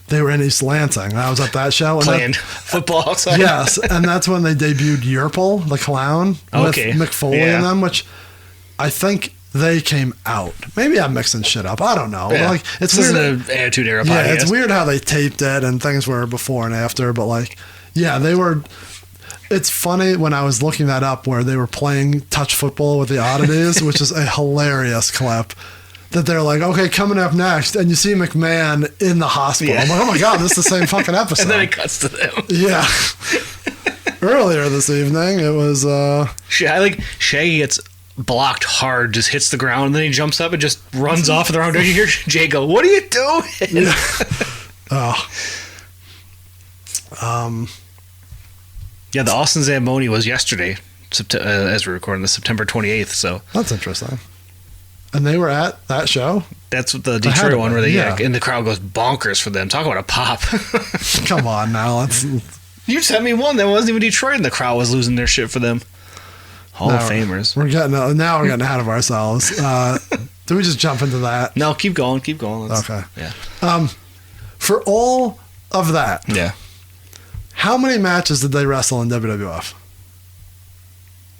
A: they were in East Lansing. I was at that show.
F: Playing football outside.
A: Yes, and that's when they debuted Yerple, the clown, with Mick Foley and them, which I think they came out. Maybe I'm mixing shit up. I don't know.
F: Yeah.
A: Like, it's
F: this
A: weird.
F: Is an Attitude Era podcast.
A: Yeah, it's weird how they taped it and things were before and after, but like, yeah, they were. It's funny when I was looking that up where they were playing touch football with the Oddities, which is a hilarious clip. that they're like, okay, coming up next, and you see McMahon in the hospital.
F: Yeah.
A: I'm like, oh my God, this is the same fucking episode.
F: And then it cuts to them.
A: Yeah. Earlier this evening, it was.
F: I like Shaggy gets blocked hard, just hits the ground, and then he jumps up and just runs off of the ground. You hear Jay go, "What are you doing?"
A: Yeah.
F: Yeah, the Austin Zamboni was yesterday, as we're recording, the September 28th. So
A: that's interesting. And they were at that show?
F: That's the Detroit one where they
A: yeah.
F: and the crowd goes bonkers for them. Talk about a pop.
A: Come on now.
F: You sent me one that wasn't even Detroit, and the crowd was losing their shit for them. Hall of Famers.
A: We're getting ahead of ourselves. Do we just jump into that?
F: No, keep going.
A: Okay.
F: Yeah.
A: For all of that,
F: Yeah.
A: how many matches did they wrestle in WWF?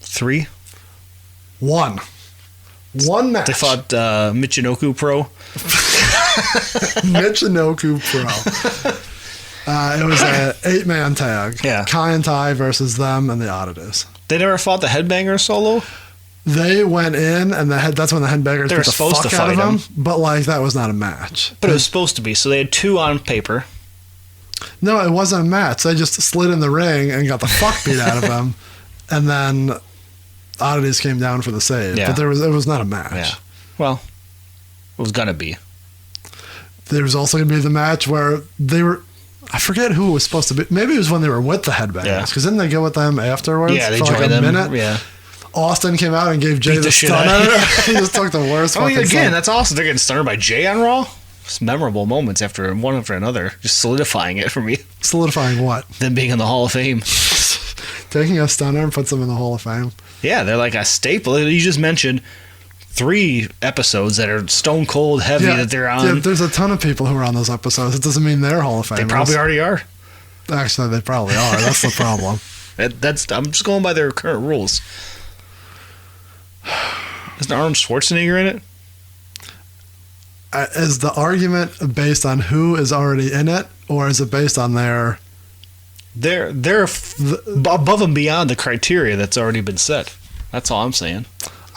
F: 3.
A: One match.
F: They fought Michinoku Pro.
A: Michinoku Pro. It was an 8-man tag.
F: Yeah.
A: Kai and Tai versus them and the Oddities.
F: They never fought the Headbangers solo?
A: They went in, and that's when the Headbangers
F: They were
A: beat the
F: supposed
A: fuck
F: to
A: out of
F: fight
A: them.
F: 'em.
A: But that was not a match.
F: But it was supposed to be, so they had 2 on paper.
A: No, it wasn't a match. They just slid in the ring and got the fuck beat out of them, and then Oddities came down for the save.
F: Yeah.
A: But it was not a match.
F: Yeah. Well, it was gonna be.
A: There was also going to be the match where they were. I forget who it was supposed to be. Maybe it was when they were with the Headbangers. Because didn't they go with them afterwards?
F: Yeah, they
A: for
F: joined them.
A: minute?
F: Yeah.
A: Austin came out and gave Jay
F: Beat
A: the
F: the shit
A: stunner.
F: out of him.
A: He just took the worst.
F: Oh,
A: fucking
F: again,
A: stunner.
F: that's awesome. They're getting stunned by Jay on Raw. It's memorable moments after one after another, just solidifying it for me.
A: Solidifying what?
F: Them being in the Hall of Fame.
A: Taking a stunner and puts them in the Hall of Fame.
F: Yeah, they're like a staple. You just mentioned 3 episodes that are stone cold heavy that they're on.
A: Yeah, there's a ton of people who are on those episodes. It doesn't mean they're Hall of Famers.
F: They probably already are.
A: Actually, they probably are. That's the problem.
F: I'm just going by their current rules. Isn't Arnold Schwarzenegger in it?
A: Is the argument based on who is already in it, or is it based on their...
F: They're above and beyond the criteria that's already been set. That's all I'm saying.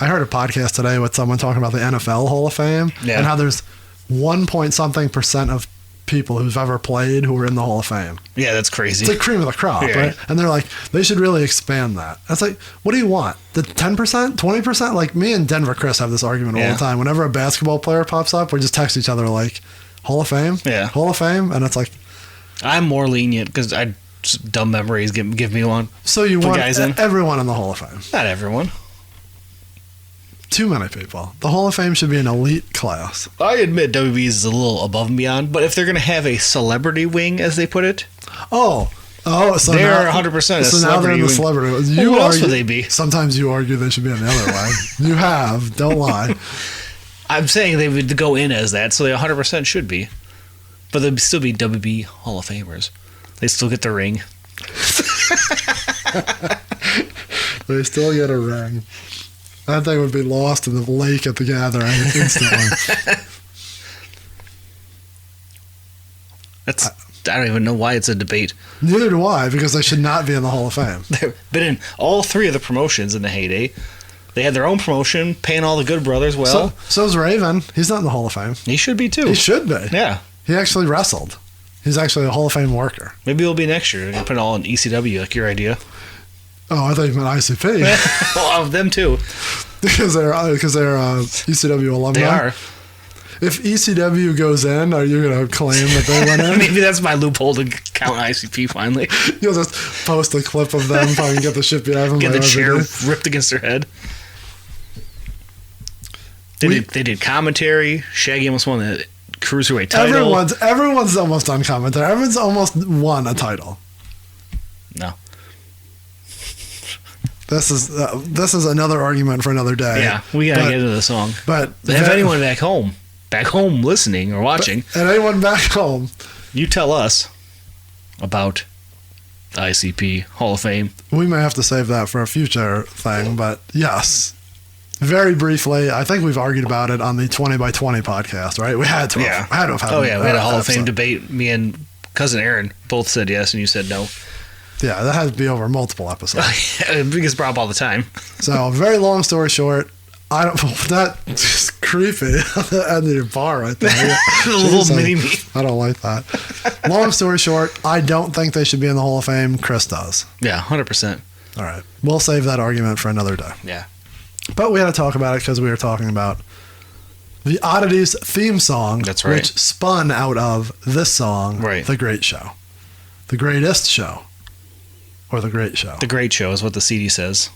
A: I heard a podcast today with someone talking about the NFL Hall of Fame and how there's 1% of people who've ever played who are in the Hall of Fame.
F: Yeah, that's crazy.
A: It's like cream of the crop, right? And they're like, they should really expand that. That's like, what do you want? The 10%? 20%? Like me and Denver Chris have this argument all the time. Whenever a basketball player pops up, we just text each other like, Hall of Fame?
F: Yeah.
A: Hall of Fame? And it's like...
F: I'm more lenient because dumb memories give me one.
A: So you want
F: guys in?
A: Everyone in the Hall of Fame?
F: Not everyone.
A: Too many people. The Hall of Fame should be an elite class.
F: I admit WB is a little above and beyond, but if they're going to have a celebrity wing, as they put it,
A: so
F: they're 100%
A: So now they're in the celebrity wing.
F: What else would they be?
A: Sometimes you argue they should be on the other way. You have. Don't lie.
F: I'm saying they would go in as that, so they 100% should be. But they'd still be WB Hall of Famers. They still get the ring.
A: They still get a ring. That thing would be lost in the lake at the gathering instantly.
F: I don't even know why it's a debate.
A: Neither do I, because they should not be in the Hall of Fame.
F: They've been in all 3 of the promotions in the heyday. They had their own promotion, paying all the good brothers well.
A: So's Raven. He's not in the Hall of Fame.
F: He should be too.
A: He should be.
F: Yeah.
A: He actually wrestled. He's actually a Hall of Fame worker.
F: Maybe it'll be next year. They can put it all in ECW, like your idea.
A: Oh, I thought you meant ICP.
F: Well, them too.
A: because they're ECW alumni.
F: They are.
A: If ECW goes in, are you going to claim that they went in?
F: Maybe that's my loophole to count ICP finally.
A: You'll just post a clip of them fucking get the shit beat out of them.
F: Get the chair
A: day.
F: ripped against their head. They did commentary. Shaggy almost won the Cruiserweight title.
A: Everyone's almost done commentary. Everyone's almost won a title.
F: No.
A: This is another argument for another day.
F: Yeah, we gotta get into the song.
A: But
F: if anyone back home listening or watching,
A: and anyone back home,
F: you tell us about the ICP Hall of Fame.
A: We may have to save that for a future thing, but yes. Very briefly, I think we've argued about it on the 20 by 20 podcast, right? We had to have had
F: we had a Hall of Fame debate. Me and cousin Aaron both said yes, and you said no.
A: Yeah, that had to be over multiple episodes.
F: It gets brought up all the time.
A: So, very long story short, that just creepy at the end of your bar right there.
F: The little
A: Jeez,
F: mini me.
A: I don't like that. Long story short, I don't think they should be in the Hall of Fame. Chris does.
F: Yeah, 100%.
A: All right. We'll save that argument for another day.
F: Yeah.
A: But we had to talk about it because we were talking about the Oddities theme song.
F: That's right.
A: Which spun out of this song,
F: Right.
A: The Great Show. The Greatest Show. Or The Great Show.
F: The Great Show is what the CD says.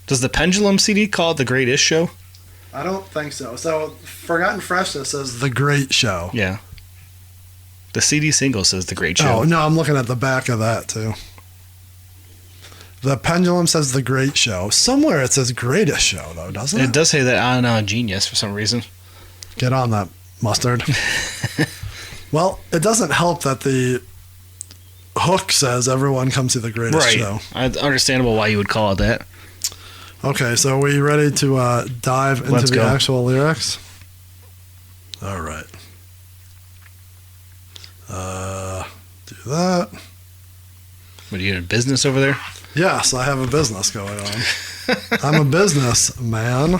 F: Does the Pendulum CD call it The Greatest Show?
A: I don't think so. So, Forgotten Freshness says The Great Show.
F: Yeah. The CD single says The Great Show.
A: Oh, no, I'm looking at the back of that, too. The Pendulum says The Great Show. Somewhere it says Greatest Show, though, doesn't it?
F: It does say that on Genius for some reason.
A: Get on that, mustard. Well, it doesn't help that the hook says everyone come see The Greatest Show.
F: Understandable why you would call it that.
A: Okay, so are we ready to dive into
F: Let's
A: the
F: go.
A: actual lyrics? All right. Do that.
F: What, are you in business over there?
A: Yes, I have a business going on. I'm a business man.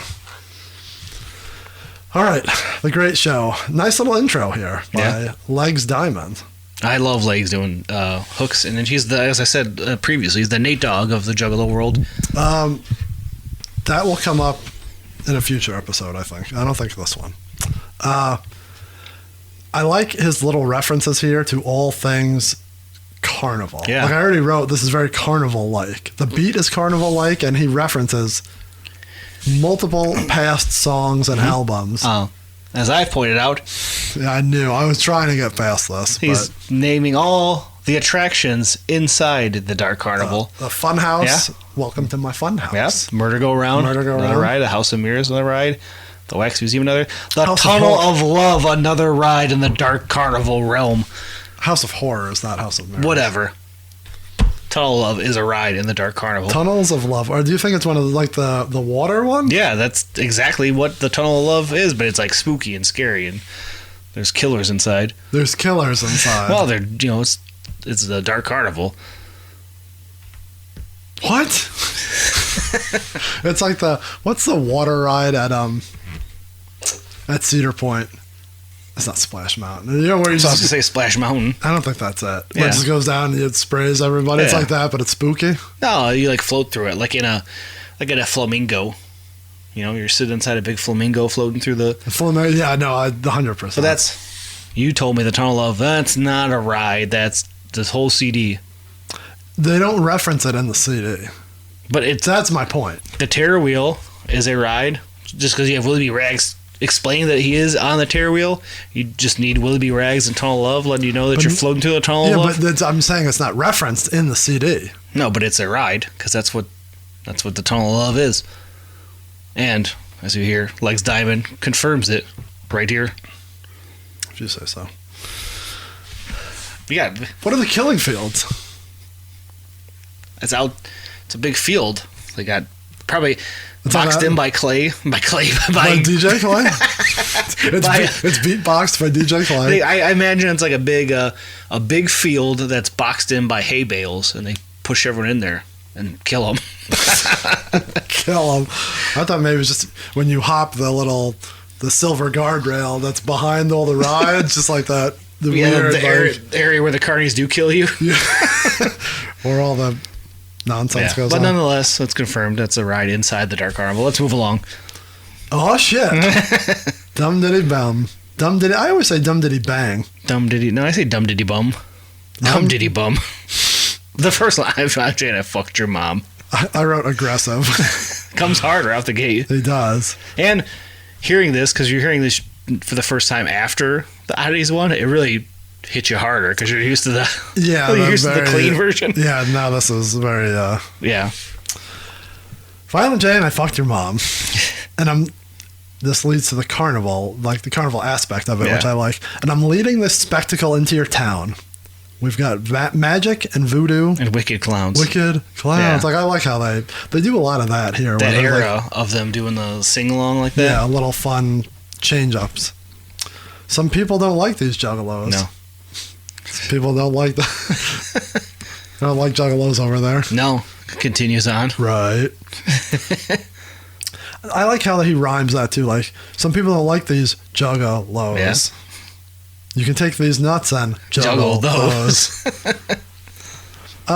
A: All right, The Great Show. Nice little intro here by Legs Diamond.
F: I love Legs doing hooks, and then he's the, as I said previously, he's the Nate Dogg of the Juggalo world.
A: That will come up in a future episode, I think. I don't think this one. I like his little references here to all things carnival.
F: Yeah.
A: Like I already wrote, this is very carnival-like. The beat is carnival-like, and he references multiple past songs and albums.
F: As I've pointed out,
A: Yeah, I knew. I was trying to get past this.
F: he's
A: But,
F: naming all the attractions inside the Dark Carnival.
A: the Fun House.
F: Yeah.
A: Welcome to my Fun House.
F: Yep. Murder Go Round.
A: Murder Go
F: Another
A: Round.
F: ride. The House of Mirrors. Another ride. The Wax Museum. Another. The
A: House of
F: Tunnel
A: Horror.
F: of Love. Another ride in the Dark Carnival realm.
A: House of Horrors, not House of Mirrors.
F: Whatever. Tunnel of Love is a ride in the Dark Carnival.
A: Tunnels of Love. Or do you think it's one of the water one?
F: Yeah, that's exactly what the Tunnel of Love is, but it's like spooky and scary, and there's killers inside.
A: There's killers inside.
F: Well, they're it's the Dark Carnival.
A: What? It's like what's the water ride at Cedar Point? It's not Splash Mountain. You know where you
F: So I was
A: just,
F: gonna say Splash Mountain.
A: I don't think that's it. Where
F: Yeah.
A: it just goes down and it sprays everybody. It's
F: Yeah.
A: like that, but it's spooky.
F: No, you like float through it like in a flamingo. You know, you're sitting inside a big flamingo floating through the.
A: Yeah, no, 100%.
F: But that's you told me the Tunnel of Love. That's not a ride. That's this whole CD.
A: They don't reference it in the CD.
F: But it's
A: That's my point.
F: the Terror Wheel is a ride. Just because you have Willie B. Rags explaining that he is on the Terror Wheel, you just need Willie B. Rags and Tunnel of Love letting you know that
A: But-
F: you're floating through the Tunnel
A: Yeah,
F: of Love.
A: but I'm saying it's not referenced in the CD.
F: No, but it's a ride because that's what the Tunnel of Love is. And as you hear, Legs Diamond confirms it right here.
A: If you say so.
F: Yeah,
A: What are the killing fields?
F: it's out. It's a big field. They got probably
A: It's
F: boxed
A: on
F: in by
A: DJ Clay? It's beatboxed by DJ Clay.
F: I imagine it's like a big field that's boxed in by hay bales, and they push everyone in there and kill them.
A: Kill him. I thought maybe it was just when you hop the silver guardrail that's behind all the rides, just like that. The weird,
F: the area where the carnies do kill you.
A: where all the nonsense goes
F: But
A: on.
F: nonetheless, it's confirmed that's a ride inside the Dark Carnival. Let's move along.
A: Oh shit! Dum diddy bum. Dum diddy. I always say dum diddy bang.
F: Dumb diddy. No, I say dumb diddy bum. Dumb diddy bum. The first line, I'm trying to fucked your mom.
A: I wrote aggressive.
F: Comes harder out the gate.
A: He does.
F: And hearing this, because you're hearing this for the first time after the Oddities one, it really hit you harder because you're used to the you're used to the clean version.
A: Yeah, now this is very
F: Yeah.
A: Violent J and I fucked your mom. And this leads to the carnival, like the carnival aspect of it, which I like. And I'm leading this spectacle into your town. We've got magic and voodoo.
F: And wicked clowns.
A: Wicked clowns.
F: Yeah.
A: Like, I like how they do a lot of that here.
F: That
A: where they're
F: era of them doing the sing-along like that.
A: Yeah, little fun change-ups. Some people don't like these juggalos.
F: No.
A: People don't like the... They don't like juggalos over there.
F: No. Continues on.
A: Right. I like how he rhymes that too. Like, some people don't like these juggalos.
F: Yes.
A: You can take these nuts and
F: Juggle
A: those.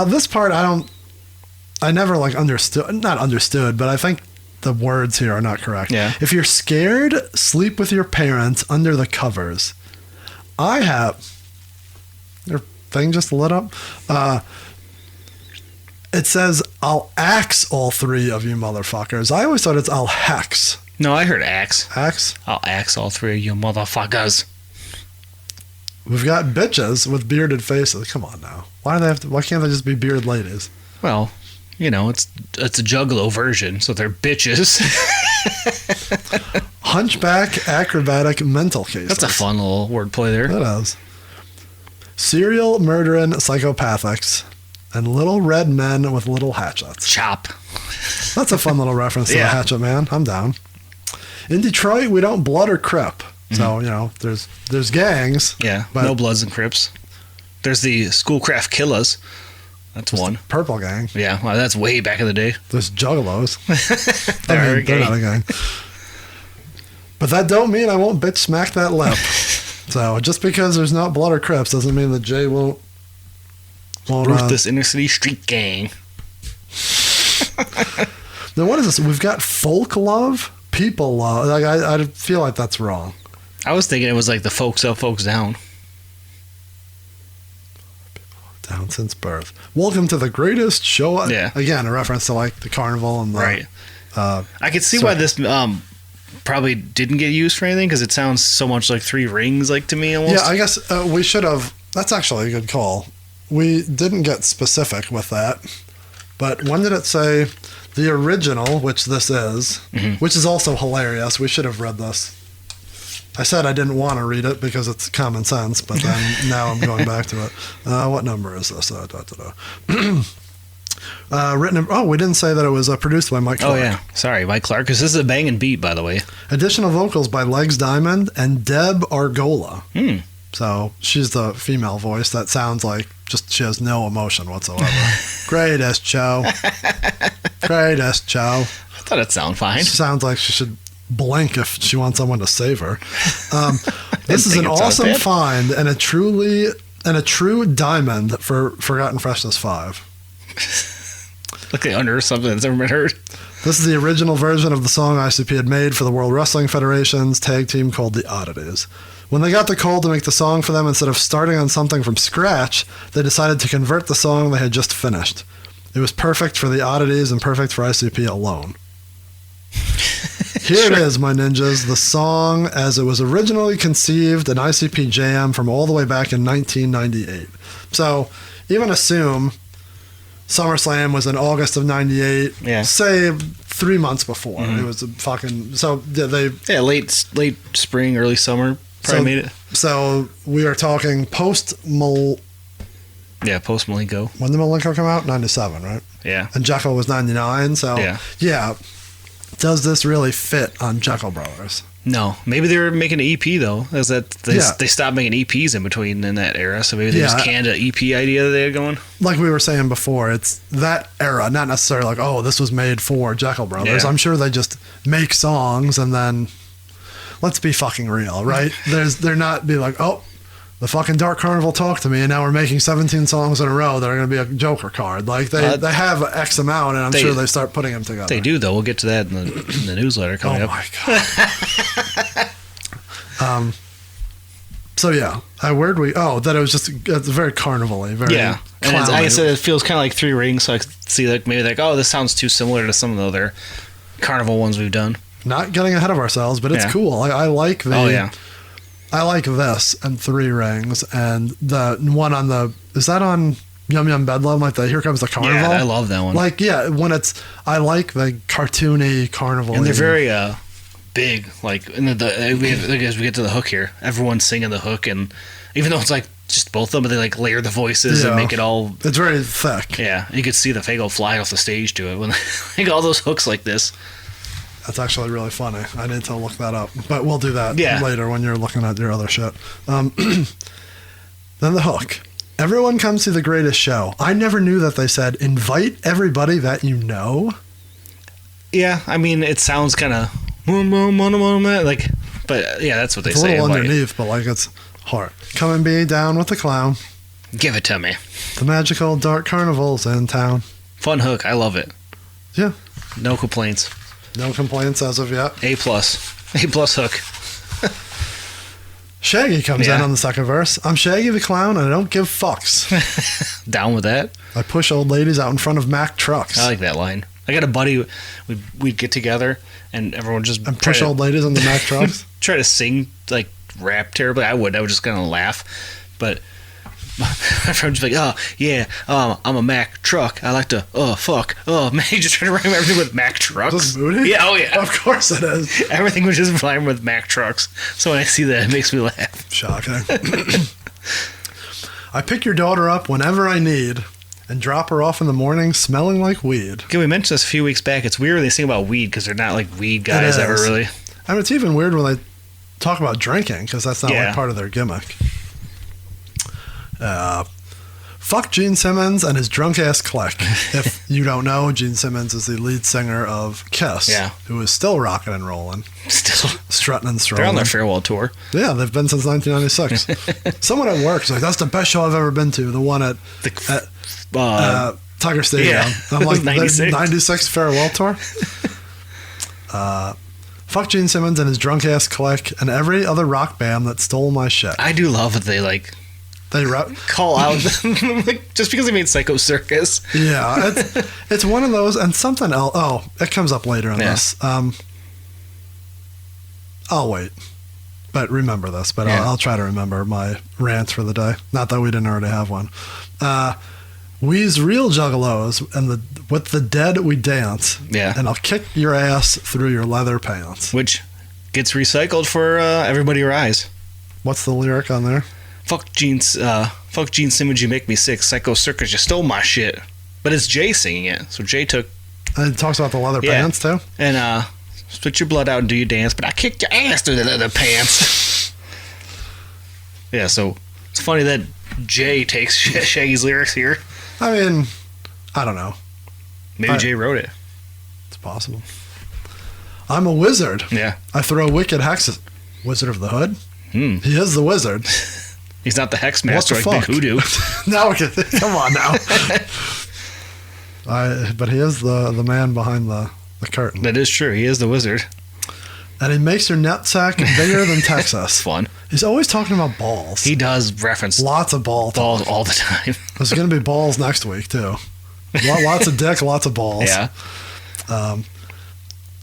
A: This part, I never like not understood, but I think the words here are not correct.
F: Yeah.
A: If you're scared, sleep with your parents under the covers. Your thing just lit up. It says, I'll axe all three of you motherfuckers. I always thought it's I'll hex.
F: No, I heard axe.
A: Axe?
F: I'll axe all three of you motherfuckers.
A: We've got bitches with bearded faces. Come on now. Why can't they just be bearded ladies?
F: Well, it's a Juggalo version, so they're bitches.
A: Hunchback, acrobatic, mental cases.
F: That's a fun little wordplay there.
A: That is. Serial murdering psychopathics and little red men with little hatchets.
F: Chop.
A: That's a fun little reference to the Hatchet Man. I'm down. In Detroit, we don't blood or crip. So, there's gangs.
F: Yeah,
A: but
F: no Bloods and Crips. There's the Schoolcraft Killers. That's one.
A: Purple Gang.
F: Yeah, well, that's way back in the day.
A: There's Juggalos.
F: They're
A: not a gang. But that don't mean I won't bitch smack that lip. So just because there's not blood or crips doesn't mean that Jay won't
F: Ruthless inner city street gang.
A: Then what is this? We've got folk love, people love. Like I feel like that's wrong.
F: I was thinking it was like the folks up, folks down.
A: Down since birth. Welcome to the greatest show.
F: Yeah.
A: Again, a reference to like the carnival and the,
F: right. I could see why this probably didn't get used for anything because it sounds so much like Three Rings, like to me almost.
A: Yeah, I guess we should have. That's actually a good call. We didn't get specific with that, but when did it say the original, which this is, which is also hilarious. We should have read this. I said I didn't want to read it because it's common sense, but then now I'm going back to it. What number is this? We didn't say that it was produced by Mike Clark.
F: Oh, yeah. Sorry, Mike Clark, because this is a banging beat, by the way.
A: Additional vocals by Legs Diamond and Deb Argola. So she's the female voice that sounds like she has no emotion whatsoever. Greatest show. Greatest show.
F: I thought it sounded fine.
A: She sounds like she should blink if she wants someone to save her. This is an awesome find and a true diamond for Forgotten Freshness 5.
F: Like under something that's never been heard.
A: This is the original version of the song ICP had made for the World Wrestling Federation's tag team called the Oddities. When they got the call to make the song for them, instead of starting on something from scratch, they decided to convert the song they had just finished. It was perfect for the Oddities and perfect for ICP alone. Here it is, my ninjas, the song as it was originally conceived in ICP Jam from all the way back in 1998. So even assume SummerSlam was in August of 98.
F: Yeah.
A: Say 3 months before. It was a fucking... So they...
F: Yeah, late spring, early summer. Probably made it.
A: So we are talking post
F: Yeah, post Malenko.
A: When did Malenko come out? 97, right?
F: Yeah.
A: And Jekyll was 99. So
F: yeah.
A: Does this really fit on Jekyll Brothers?
F: No. Maybe they were making an EP though. Is that they stopped making EPs in between in that era, so maybe they just canned an EP idea that they had going.
A: Like we were saying before, it's that era, not necessarily like, oh, this was made for Jekyll Brothers.
F: Yeah.
A: I'm sure they just make songs and then let's be fucking real, right? They're not be like, oh, the fucking Dark Carnival talked to me, and now we're making 17 songs in a row that are going to be a Joker card. Like they have X amount, and I'm sure they start putting them together.
F: They do though. We'll get to that in the newsletter coming up.
A: Oh my god. So yeah, where'd we? Oh, that it was just it's very carnival-y, very
F: and like I said, it feels kind of like Three Rings. So I see like maybe like, oh, this sounds too similar to some of the other carnival ones we've done.
A: Not getting ahead of ourselves, but it's cool. I like the.
F: Oh yeah.
A: I like this and Three Rings and the one on the... Is that on Yum Yum Bedlam? Like the Here Comes the Carnival?
F: Yeah, I love that one.
A: Like, yeah, when it's... I like the cartoony carnival.
F: And they're very big. Like, as we get to the hook here, everyone's singing the hook. And even though it's like just both of them, but they like layer the voices and make it all...
A: It's very thick.
F: Yeah. You could see the Fago fly off the stage to it when like all those hooks like this.
A: That's actually really funny. I need to look that up. But we'll do that later when you're looking at your other shit. Then the hook. Everyone comes to the greatest show. I never knew that they said, invite everybody that you know.
F: Yeah, I mean, it sounds kind of like, but yeah, that's what they
A: It's
F: say.
A: a little
F: like,
A: underneath, but like it's hard. Come and be down with the clown.
F: give it to me.
A: The magical Dark Carnival's in town.
F: Fun hook. I love it.
A: Yeah.
F: No complaints.
A: No complaints as of yet.
F: A plus hook.
A: Shaggy comes in on the second verse. I'm Shaggy the Clown, and I don't give fucks.
F: Down with that.
A: I push old ladies out in front of Mack trucks.
F: I like that line. I got a buddy. We'd get together, and everyone just
A: And push old ladies in the Mack trucks.
F: Try to sing like rap terribly. I would just kind of laugh, but my friend was like, "Oh yeah, I'm a Mack truck. I like to fuck. Oh man," he just tried to rhyme everything with Mack trucks.
A: This booty?
F: Yeah, oh yeah.
A: Of course it is.
F: Everything was just rhyme with Mack trucks. So when I see that, it makes me laugh.
A: Shocking. I pick your daughter up whenever I need and drop her off in the morning smelling like weed.
F: Okay, we mentioned this a few weeks back. It's weird when they sing about weed because they're not like weed guys ever really.
A: I mean, it's even weird when they talk about drinking because that's not like part of their gimmick. Fuck Gene Simmons and his drunk ass clique. If you don't know, Gene Simmons is the lead singer of Kiss, who is still rocking and rolling,
F: still
A: strutting and strolling.
F: They're on their farewell tour.
A: Yeah, they've been since 1996. Someone at work is like, "That's the best show I've ever been to." The one at Tiger Stadium.
F: Yeah,
A: I'm like,
F: 96.
A: 96 farewell tour. Fuck Gene Simmons and his drunk ass clique and every other rock band that stole my shit.
F: I do love that they like. They call out like, just because they made Psycho Circus.
A: Yeah, it's one of those, and something else. Oh, it comes up later in this. I'll wait, but remember this. But I'll try to remember my rants for the day. Not that we didn't already have one. We's real juggalos, and with the dead we dance. Yeah, and I'll kick your ass through your leather pants.
F: Which gets recycled for Everybody Rise.
A: What's the lyric on there?
F: Fuck Gene Simmons, you make me sick. Psycho Circus, you stole my shit. But it's Jay singing it, so Jay took.
A: And it talks about the leather pants too.
F: And spit your blood out and do your dance, but I kicked your ass through the leather pants. Yeah, so it's funny that Jay takes Shaggy's lyrics here.
A: I mean, I don't know.
F: Maybe Jay wrote it.
A: It's possible. I'm a wizard.
F: Yeah.
A: I throw wicked hexes. Wizard of the Hood. He is the wizard.
F: He's not the hex master like Big Hoodoo.
A: Now we can come on now. But he is the man behind the curtain.
F: That is true. He is the wizard.
A: And he makes your nutsack bigger than Texas.
F: Fun.
A: He's always talking about balls.
F: He does reference
A: lots of balls
F: all the time.
A: There's going to be balls next week too. Lots of dick, lots of balls.
F: Yeah.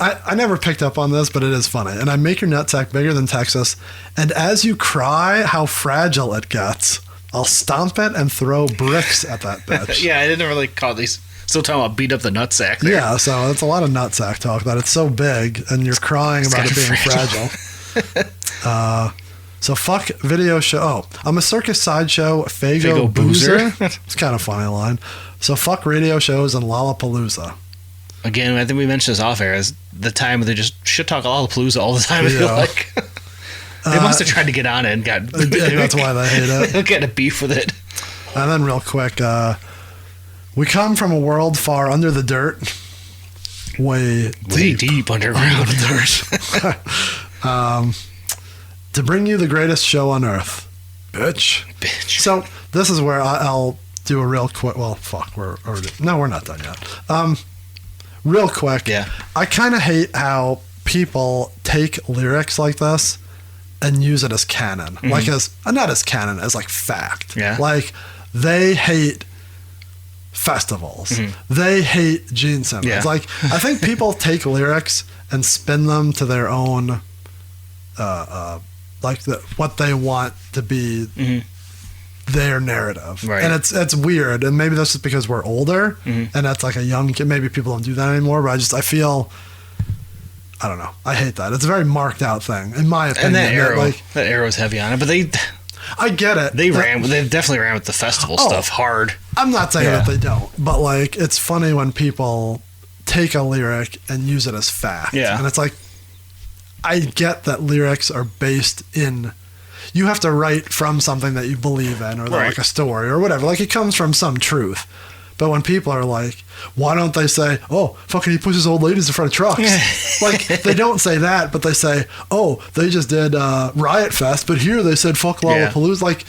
A: I never picked up on this, but it is funny. And I make your nutsack bigger than Texas, and as you cry how fragile it gets, I'll stomp it and throw bricks at that bitch.
F: Yeah, I didn't really call these. Still talking about beat up the nutsack there.
A: Yeah, so it's a lot of nutsack talk, that it's so big, and you're crying about it being fragile. So fuck video show. Oh, I'm a circus sideshow Fago boozer. It's kind of a funny line. So fuck radio shows and Lollapalooza.
F: Again, I think we mentioned this off air as the time they just shit talk Lollapalooza all the time. I feel like they must have tried to get on it and got.
A: That's why they hate it.
F: Get a beef with it.
A: And then real quick, we come from a world far under the dirt, way deep
F: underground.
A: Under the dirt. To bring you the greatest show on earth, bitch. So this is where I'll do a real quick. Well, fuck, we're not done yet. Real quick, I kind of hate how people take lyrics like this and use it as canon, like not as canon, as like fact.
F: Yeah,
A: like they hate festivals, they hate Gene Simmons.
F: Yeah.
A: Like I think people take lyrics and spin them to their own, what they want to be. Their narrative,
F: right?
A: And it's weird, and maybe that's just because we're older, and that's like a young kid. Maybe people don't do that anymore, but I feel, I don't know. I hate that. It's a very marked out thing, in my opinion.
F: And that arrow's heavy on it, but
A: I get it.
F: They definitely ran with the festival stuff hard.
A: I'm not saying that they don't, but like it's funny when people take a lyric and use it as fact.
F: Yeah,
A: and it's like, I get that lyrics are based in. You have to write from something that you believe in, or like a story or whatever. Like it comes from some truth. But when people are like, why don't they say, oh, fucking he pushes old ladies in front of trucks? Like, they don't say that, but they say, oh, they just did Riot Fest, but here they said fuck Lollapalooza. Like,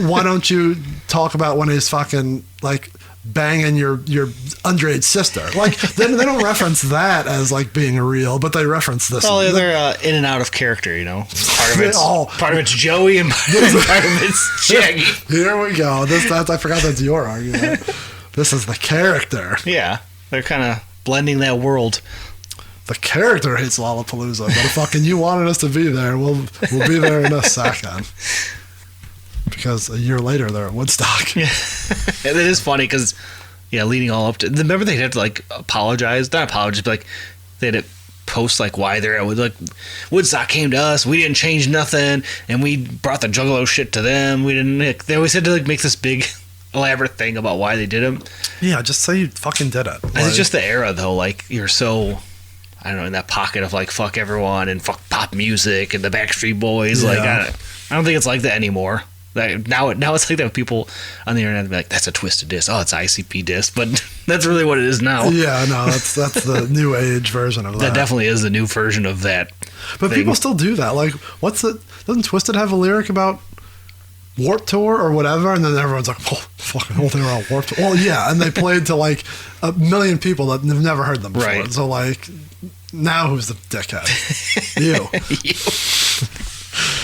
A: why don't you talk about when he's fucking, like, banging your underage sister? Like, they don't reference that as, like, being real, but they reference this.
F: Well, they're in and out of character, you know? Part of it's Joey and part of it's Shaggy.
A: Here we go. I forgot that's your argument. This is the character.
F: Yeah, they're kind of blending that world.
A: The character hates Lollapalooza, but if fucking you wanted us to be there, we'll be there in a second. Because a year later, they're at Woodstock.
F: Yeah, and it is funny because, leading all up to... Remember they had to, like, apologize? Not apologize, but, like, they had to post, like, why they're at... Like, Woodstock came to us, we didn't change nothing, and we brought the Juggalo shit to them. We didn't... They always had to, like, make this big... elaborate thing about why they did them.
A: Yeah, just say you fucking did it. Like,
F: it's just the era, though. Like, you're so, I don't know, in that pocket of, like, fuck everyone and fuck pop music and the Backstreet Boys. Yeah. Like, I don't think it's like that anymore. Like, now it's like that with people on the internet be like, that's a twisted disc. Oh, it's ICP disc. But that's really what it is now.
A: Yeah, no, that's the new age version of that.
F: That definitely is the new version of that.
A: But thing. People still do that. Like, doesn't Twisted have a lyric about Warped Tour or whatever, and then everyone's like, oh, fucking whole thing around Warped Tour. Well, yeah, and they played to like 1 million people that have never heard them before. Right. So, like, now who's the dickhead? You.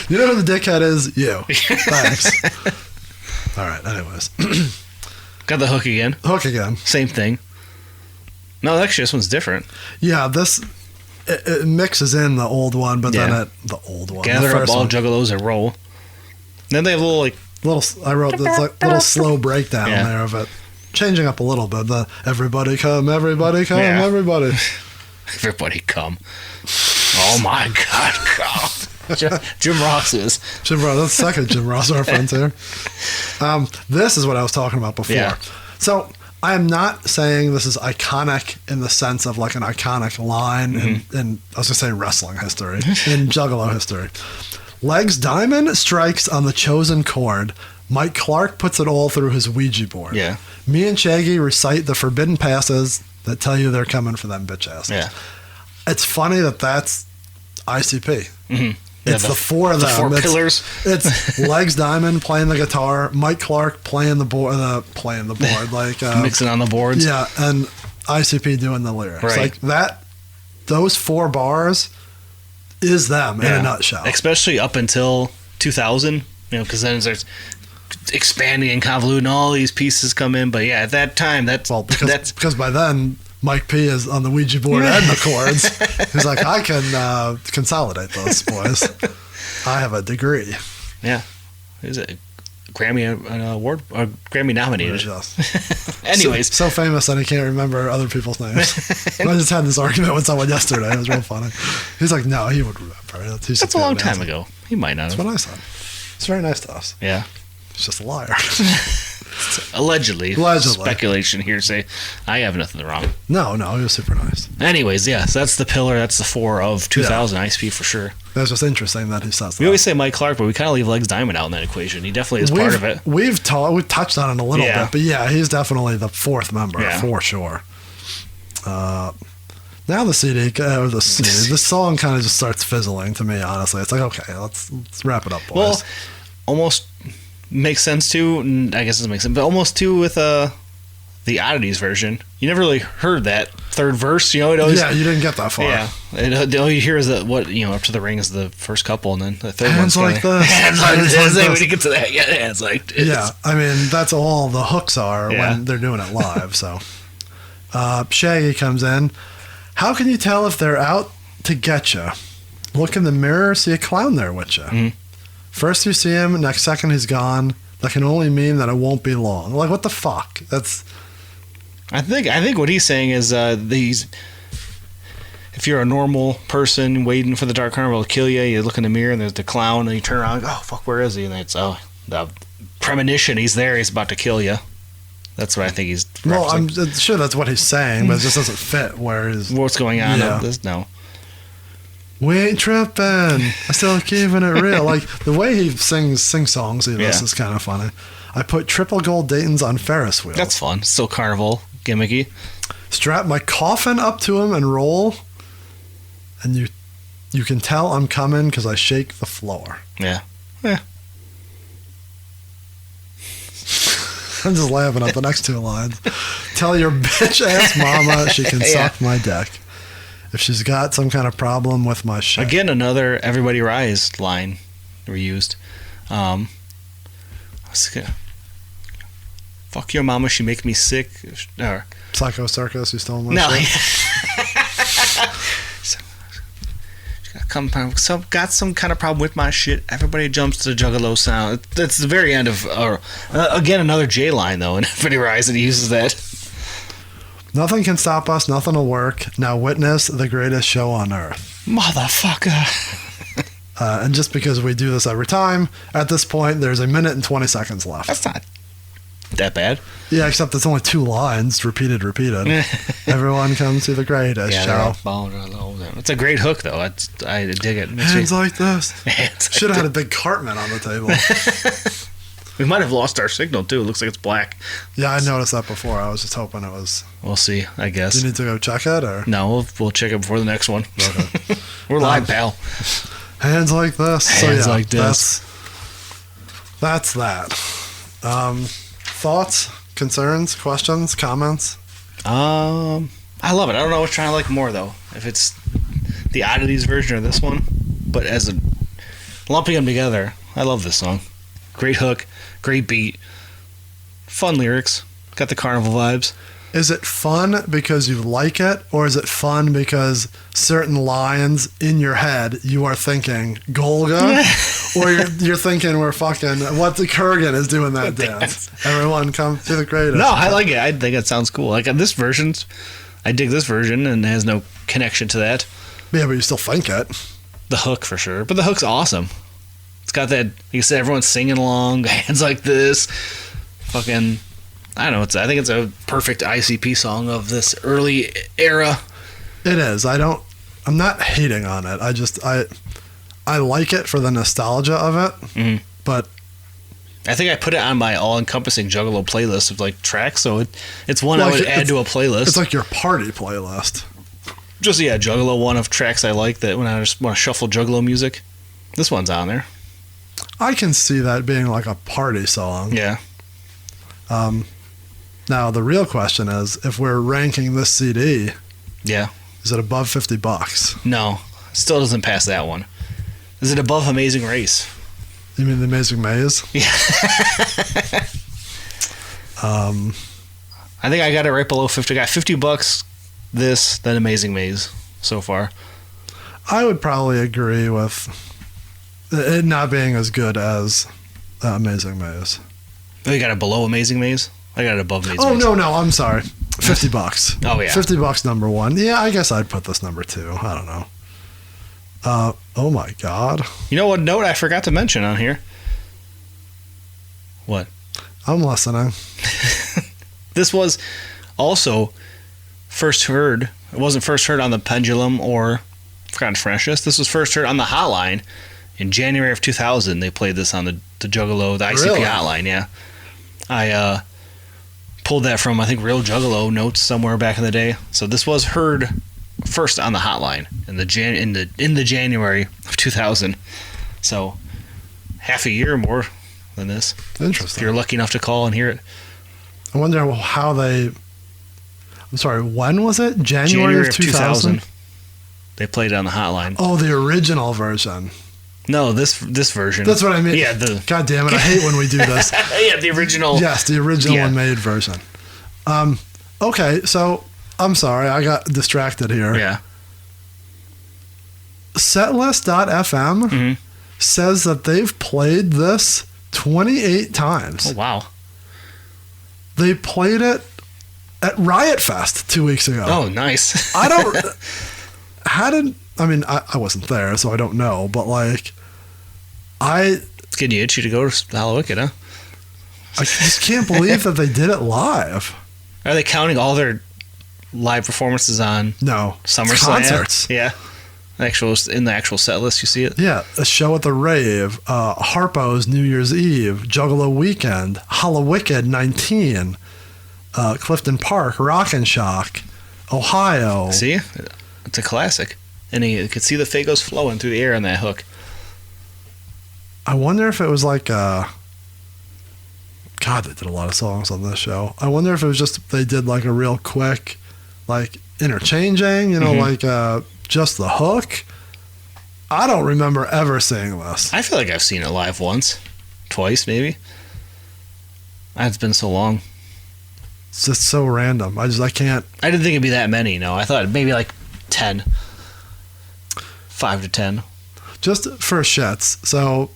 A: You know who the dickhead is? You. Thanks. All right, anyways.
F: Got the hook again.
A: Hook again.
F: Same thing. No, actually, this one's different.
A: Yeah, it mixes in the old one, but then the old one.
F: Gather up all Juggalos and roll. Then they have
A: I wrote this like little slow breakdown there of it, changing up a little bit. The everybody come, everybody come, everybody.
F: Everybody come. Oh my God, come. Jim Ross is.
A: Jim Ross, that's the second Jim Ross reference here. This is what I was talking about before. Yeah. So I am not saying this is iconic in the sense of like an iconic line in I was going to say wrestling history, in Juggalo history. Legs Diamond strikes on the chosen chord. Mike Clark puts it all through his Ouija board. Yeah. Me and Shaggy recite the forbidden passes that tell you they're coming for them bitch asses. Yeah. It's funny that's ICP. Mm-hmm. It's the four of them.
F: The four pillars.
A: It's Legs Diamond playing the guitar, Mike Clark playing the board, like
F: mixing on the boards.
A: Yeah, and ICP doing the lyrics.
F: Right.
A: Like that. Those 4 bars is them in a nutshell.
F: Especially up until 2000, because then it starts expanding and convoluting, all these pieces come in. But yeah, at that time, because
A: by then Mike P is on the Ouija board and the chords. He's like, I can consolidate those, boys. I have a degree.
F: Yeah, is it Grammy award or Grammy nominated? Anyways,
A: so famous that he can't remember other people's names. I just had this argument with someone yesterday. It was real funny. He's like, no, he would remember.
F: That's a long time ago. He might not.
A: That's what I said. It's very nice to us.
F: Yeah,
A: he's just a liar.
F: Allegedly. Speculation, hearsay. I have nothing wrong.
A: No, he was super nice.
F: Anyways, so that's the pillar. That's the 4 of 2000 ISP for sure.
A: That's just interesting that he says that.
F: We always say Mike Clark, but we kind of leave Legs Diamond out in that equation. He definitely is part of it.
A: We've touched on it a little bit, but yeah, he's definitely the 4th member for sure. Now the the song kind of just starts fizzling to me, honestly. It's like, okay, let's wrap it up, boys.
F: Well, almost makes sense too. I guess it doesn't make sense, but almost too with the Oddities version. You never really heard that 3rd verse. It always,
A: you didn't get that far.
F: Yeah, all you hear is up to the ring is the first couple, and then the third
A: hands
F: one's
A: like this.
F: Hands like this. When you get to that, hands like this.
A: Yeah, I mean that's all the hooks are when they're doing it live. So Shaggy comes in. How can you tell if they're out to get you? Look in the mirror, see a clown there with you. Mm-hmm. First you see him, next second he's gone. That can only mean that it won't be long. Like, what the fuck?
F: I think what he's saying is if you're a normal person waiting for the Dark Carnival to kill you, you look in the mirror and there's the clown, and you turn around, oh fuck, where is he? And it's the premonition, he's there, he's about to kill you. That's what I think he's referencing.
A: Well, I'm sure that's what he's saying, but it just doesn't fit what's
F: going on. No.
A: We ain't tripping. I still keeping it real. Like the way he sings songs, is kind of funny. I put triple gold Daytons on Ferris wheels.
F: That's fun. Still carnival gimmicky.
A: Strap my coffin up to him and roll. And you can tell I'm coming because I shake the floor.
F: Yeah.
A: I'm just laughing at the next two lines. Tell your bitch ass mama she can suck my dick. If she's got some kind of problem with my shit.
F: Again, another Everybody Rise line reused. Fuck your mama, she make me sick. Or,
A: Psycho Circus, you stole my shit.
F: Got some kind of problem with my shit. Everybody jumps to the Juggalo sound. That's the very end of again another J line though in Everybody Rise, and he uses that.
A: Nothing can stop us. Nothing will work. Now witness the greatest show on earth,
F: motherfucker.
A: And just because we do this every time, at this point there's 1 minute and 20 seconds left.
F: That's not that bad.
A: Yeah, except it's only 2 lines, repeated. Everyone comes to the greatest show.
F: It's a great hook, though. I dig it.
A: Hands like this. Should have had a big Cartman on the table.
F: We might have lost our signal, too. It looks like it's black.
A: Yeah, I noticed that before. I was just hoping it was...
F: We'll see, I guess.
A: Do you need to go check it, or...?
F: No, we'll check it before the next one. Okay. We're live, pal.
A: Hands like this.
F: Hands like this.
A: That's that. Thoughts, concerns, questions, comments?
F: I love it. I don't know which one I like more, though. If it's the Oddities version or this one. But as a lumping them together, I love this song. Great hook, great beat, fun lyrics, got the carnival vibes.
A: Is it fun because you like it, or is it fun because certain lines in your head you are thinking Golga, or you're thinking we're fucking what the Kurgan is doing that dance? Everyone come to the greatest.
F: No, I like it. I think it sounds cool. Like this version, I dig this version, and it has no connection to that.
A: Yeah, but you still think it.
F: The hook for sure, but the hook's awesome. It's got that. Like you said, everyone's singing along, hands like this, fucking. I don't know. I think it's a perfect ICP song of this early era.
A: It is. I'm not hating on it. I like it for the nostalgia of it. But
F: I think I put it on my all-encompassing Juggalo playlist of like tracks. So it's one I would add to a playlist.
A: It's like your party playlist.
F: Just Juggalo one of tracks I like that when I just want to shuffle Juggalo music. This one's on there.
A: I can see that being like a party song.
F: Yeah.
A: Now the real question is, if we're ranking this CD,
F: yeah,
A: is it above $50?
F: No, still doesn't pass that one. Is it above Amazing Race?
A: You mean The Amazing Maze?
F: Yeah. I think I got it right below 50. I got $50. This, then Amazing Maze so far.
A: I would probably agree with it not being as good as Amazing Maze.
F: Oh, you got it below Amazing Maze? I got it above Amazing Maze.
A: Oh, no, I'm sorry. $50.
F: Oh, yeah.
A: $50 number 1. Yeah, I guess I'd put this number 2. I don't know. Oh my God.
F: You know what note I forgot to mention on here? What?
A: I'm listening.
F: This was also first heard. It wasn't first heard on the Pendulum or Forgotten Freshness. This was first heard on the Hotline in January of 2000. They played this on the Juggalo, the ICP
A: Really?
F: Hotline. Yeah, I pulled that from I think Real Juggalo notes somewhere back in the day. So this was heard first on the Hotline in the January of 2000. So half a year more than this.
A: Interesting.
F: If you're lucky enough to call and hear it.
A: I wonder how they... I'm sorry, when was it? January of 2000?
F: They played it on the Hotline.
A: Oh, the original version.
F: No, this version.
A: That's what I mean.
F: Yeah,
A: God damn it, I hate when we do this.
F: Yeah, the original.
A: Yes, the original unmade version. Okay, so I'm sorry, I got distracted here.
F: Yeah.
A: Setlist.fm says that they've played this 28 times.
F: Oh, wow.
A: They played it at Riot Fest 2 weeks ago.
F: Oh, nice.
A: I wasn't there, so I don't know, but like,
F: It's getting you itchy to go to Halloween, huh?
A: I just can't believe that they did it live.
F: Are they counting all their live performances on
A: No.
F: SummerSlam?
A: Concerts.
F: Yeah. In the actual set list, you see it?
A: Yeah, a show at the Rave, Harpo's New Year's Eve, Juggalo Weekend, Hallowicked 19, Clifton Park, Rockin' Shock, Ohio.
F: See? It's a classic. And you could see the Fagos flowing through the air on that hook.
A: I wonder if it was like God, they did a lot of songs on this show. I wonder if it was just they did like a real quick, like interchanging, like just the hook. I don't remember ever seeing this.
F: I feel like I've seen it live once, twice maybe. It's been so long.
A: It's just so random. I can't.
F: I didn't think it'd be that many. No, I thought maybe like 10, 5 to 10.
A: Just for shits. So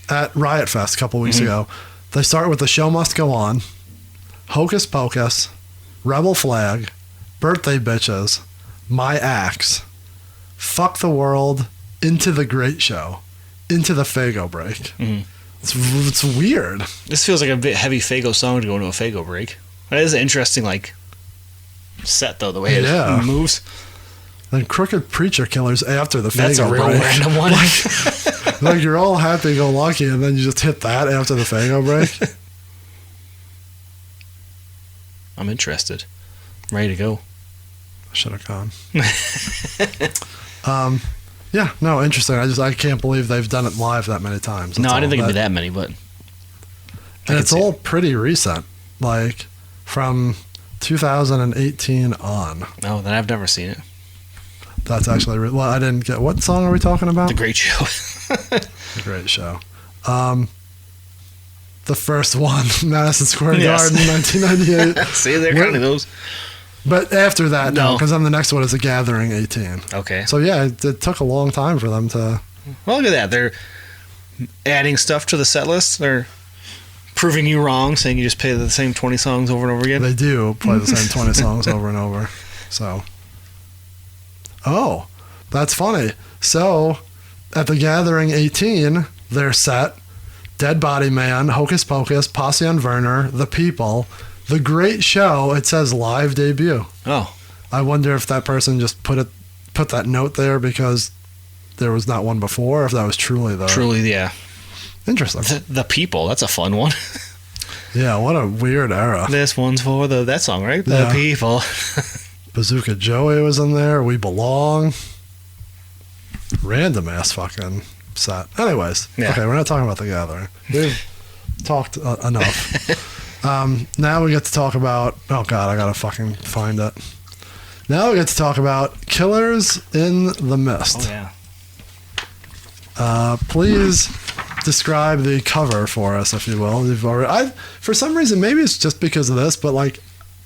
A: at Riot Fest a couple weeks ago, they start with The Show Must Go On, Hocus Pocus, Rebel Flag, Birthday Bitches, My Axe, Fuck the World, Into the Great Show, Into the Fago Break. It's weird.
F: This feels like a bit heavy Fago song to go into a Fago break. That is an interesting set though, the way it moves.
A: Then Crooked Preacher Killers after the Fago
F: That's a real
A: break.
F: random one.
A: Like you're all happy-go-lucky, and then you just hit that after the Fago break.
F: I'm interested. I'm ready to go.
A: I should have gone. Yeah, no, interesting. I can't believe they've done it live that many times.
F: No, I didn't think it'd be that many, but...
A: And it's all pretty recent, like from 2018 on.
F: No, then I've never seen it.
A: That's actually... well, I didn't get... What song are we talking about?
F: The Great Show.
A: The Great Show. The first one, Madison Square Garden, 1998.
F: See, they're counting those.
A: But after that, no, because then the next one is The Gathering 18.
F: Okay.
A: So yeah, it took a long time for them to...
F: Well, look at that. They're adding stuff to the set list. They're proving you wrong, saying you just play the same 20 songs over and over again.
A: They do play the same 20 songs over and over. So... Oh, that's funny. So, at The Gathering 18, their set, Dead Body Man, Hocus Pocus, Posse on Werner, The People, The Great Show, it says live debut.
F: Oh.
A: I wonder if that person just put that note there because there was not one before, if that was truly the...
F: Truly, yeah.
A: Interesting.
F: The People, that's a fun one.
A: Yeah, what a weird era.
F: This one's for that song, right? The People.
A: Bazooka Joey was in there. We Belong. Random ass fucking set. Anyways, okay, we're not talking about The Gathering. We've talked enough. Now we get to talk about... Oh, God, I gotta fucking find it. Now we get to talk about Killers in the Mist.
F: Oh, yeah.
A: Please describe the cover for us, if you will. For some reason, maybe it's just because of this, but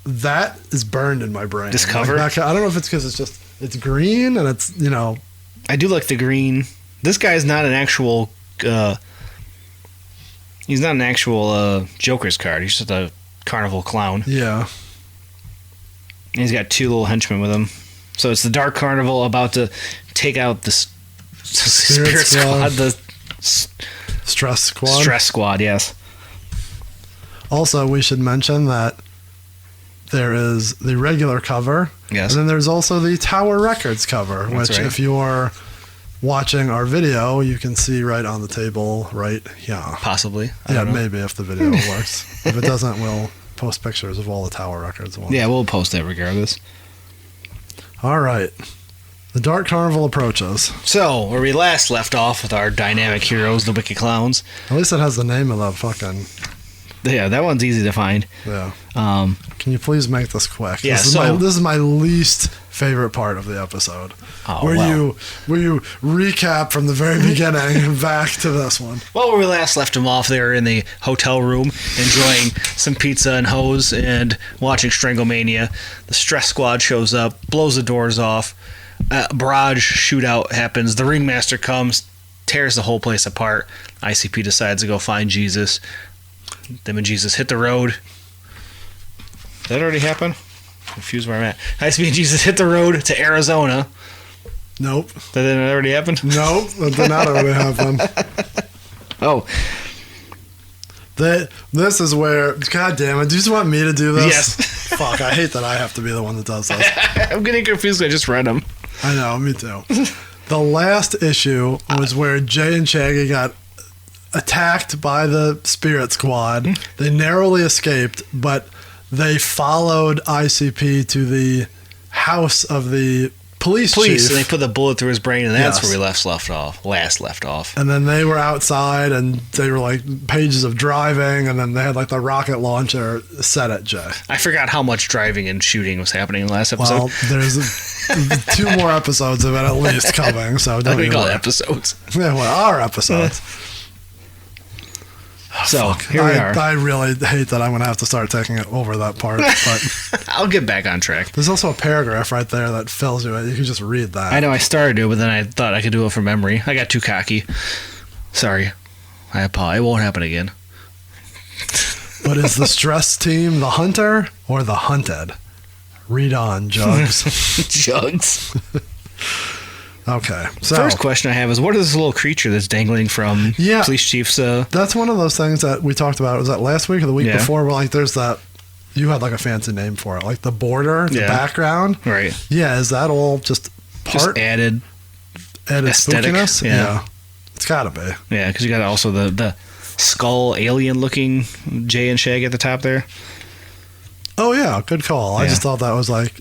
A: that is burned in my brain.
F: This cover?
A: I don't know if it's because it's green and it's,
F: I do like the green. This guy's not an actual... he's not an actual Joker's card. He's just a carnival clown.
A: Yeah.
F: And he's got two little henchmen with him. So it's the Dark Carnival about to take out the Spirit Squad. The
A: Stress Squad.
F: Stress Squad, yes.
A: Also, we should mention that there is the regular cover.
F: Yes.
A: And then there's also the Tower Records cover,
F: That's
A: which
F: right.
A: if you're watching our video, you can see right on the table right here.
F: Possibly.
A: Yeah, maybe if the video works. If it doesn't, we'll post pictures of all the Tower Records ones.
F: Yeah, we'll post that regardless.
A: All right. The Dark Carnival approaches.
F: So, where we last left off with our dynamic heroes, the Wicked Clowns.
A: At least it has the name of the fucking...
F: Yeah, that one's easy to find.
A: Yeah. Can you please make this quick?
F: Yeah,
A: this is my least favorite part of the episode.
F: Oh,
A: where you recap from the very beginning back to this one.
F: Well, where we last left them off, they were in the hotel room enjoying some pizza and hose and watching Stranglemania. The Stress Squad shows up, blows the doors off. Barrage shootout happens. The Ringmaster comes, tears the whole place apart. ICP decides to go find Jesus. Them and Jesus hit the road. Did that already happen? Confused where I'm at. ICP and Jesus hit the road to Arizona.
A: Nope.
F: That didn't already happen?
A: Nope. That did not already happen.
F: Oh.
A: This is where... God damn it. Do you just want me to do this?
F: Yes.
A: Fuck, I hate that I have to be the one that does this.
F: I'm getting confused. I just read them.
A: I know, me too. The last issue was where Jay and Shaggy got attacked by the Spirit Squad. They narrowly escaped, but they followed ICP to the house of the police chief.
F: And they put the bullet through his brain, and that's
A: Yes.
F: where we last left off.
A: And then they were outside, and they were like pages of driving, and then they had like the rocket launcher set at Jay.
F: I forgot how much driving and shooting was happening in the last episode.
A: Well, there's 2 more episodes of it at least coming, so
F: I
A: don't
F: think we
A: you
F: call it
A: worry.
F: episodes.
A: Yeah, well, our episodes.
F: So here we are.
A: I really hate that I'm going to have to start taking over that part, but
F: I'll get back on track.
A: there's also a paragraph right there that fills you in. You can just read that.
F: I know I started it, but then I thought I could do it from memory. I got too cocky. Sorry. I apologize. It won't happen again.
A: But is the stress team the hunter or the hunted? Read on, Jugs.
F: Jugs.
A: Okay, so
F: First question I have is, what is this little creature that's dangling from
A: Yeah.
F: police chief's...
A: that's one of those things that we talked about. Was that last week or the week
F: Yeah.
A: before? Where like there's that, you had like a fancy name for it, like the border, the
F: Yeah.
A: background.
F: Right.
A: Yeah, is that all just
F: Just
A: part
F: added. aesthetic,
A: spookiness?
F: yeah.
A: It's gotta be.
F: Yeah, because you got also the skull alien-looking Jay and Shag at the top there.
A: Oh yeah, good call. I
F: Yeah.
A: just thought that was like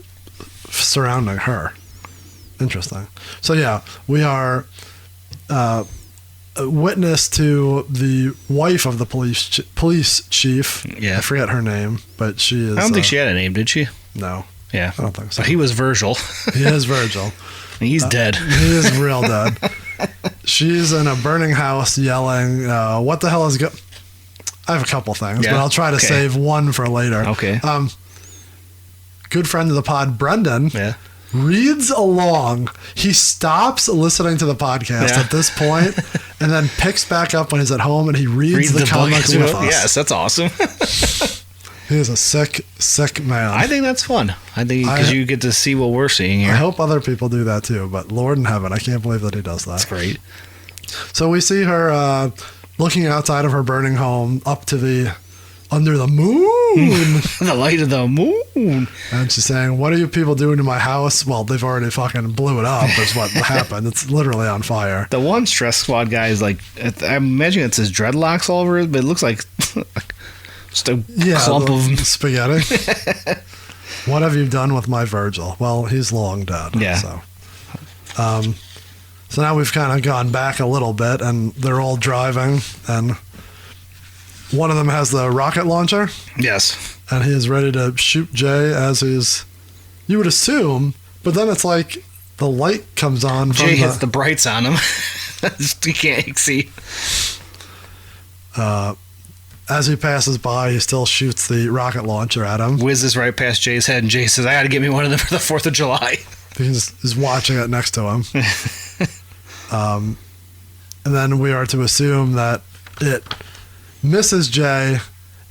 A: surrounding her. Interesting. So yeah, we are a witness to the wife of the police chief.
F: Yeah.
A: I forget her name, but she is.
F: I don't think she had a name, did she?
A: No,
F: Yeah.
A: I don't think so.
F: But he was Virgil.
A: He is Virgil.
F: He's dead.
A: He is real dead. She's in a burning house yelling, "What the hell is go?" I have a couple things,
F: Yeah?
A: but I'll try to
F: Okay.
A: save one for later.
F: Okay.
A: Good friend of the pod, Brendan.
F: Yeah.
A: Reads along. He stops listening to the podcast
F: Yeah.
A: at this point and then picks back up when he's at home and he reads the comics
F: book.
A: with us.
F: Yes, that's awesome.
A: He is a sick, sick man.
F: I think that's fun. I think because you get to see what we're seeing here.
A: I hope other people do that too, but Lord in heaven, I can't believe that he does that.
F: That's great.
A: So we see her looking outside of her burning home up to the under the moon.
F: The light of the moon.
A: And she's saying, "What are you people doing to my house?" Well, they've already fucking blew it up is what happened. It's literally on fire.
F: The one stress squad guy is like, I imagine it's his dreadlocks all over it, but it looks like just a clump
A: the
F: of...
A: spaghetti. What have you done with my Virgil? Well, he's long dead.
F: Yeah.
A: So now we've kind of gone back a little bit, and they're all driving, and one of them has the rocket launcher,
F: Yes.
A: and he is ready to shoot Jay as he's, you would assume, but then it's like the light comes on from
F: Jay hits the brights on him. You can't see.
A: as he passes by, he still shoots the rocket launcher at him.
F: Whizzes right past Jay's head, and Jay says, I got to get me one of them for the 4th of July.
A: He's watching it next to him. And then we are to assume that it misses Jay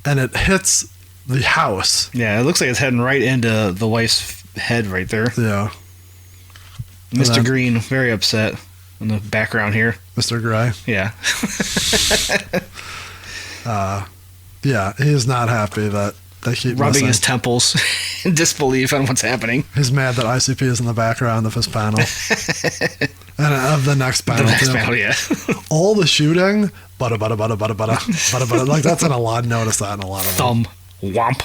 A: and it hits the house.
F: Yeah, it looks like it's heading right into the wife's head right there.
A: Yeah.
F: Mr.
A: then-
F: Green, very upset in the background here.
A: Mr. Gray.
F: Yeah.
A: Yeah, he is not happy that they keep
F: Rubbing
A: missing.
F: his temples in disbelief on what's happening.
A: He's mad that ICP is in the background of his panel. And of the next
F: The
A: panel,
F: next
A: too.
F: panel, yeah.
A: All the shooting, bada bada bada bada bada bada bada. Like that's in a lot. Notice that in a lot of them.
F: Thumb. Womp.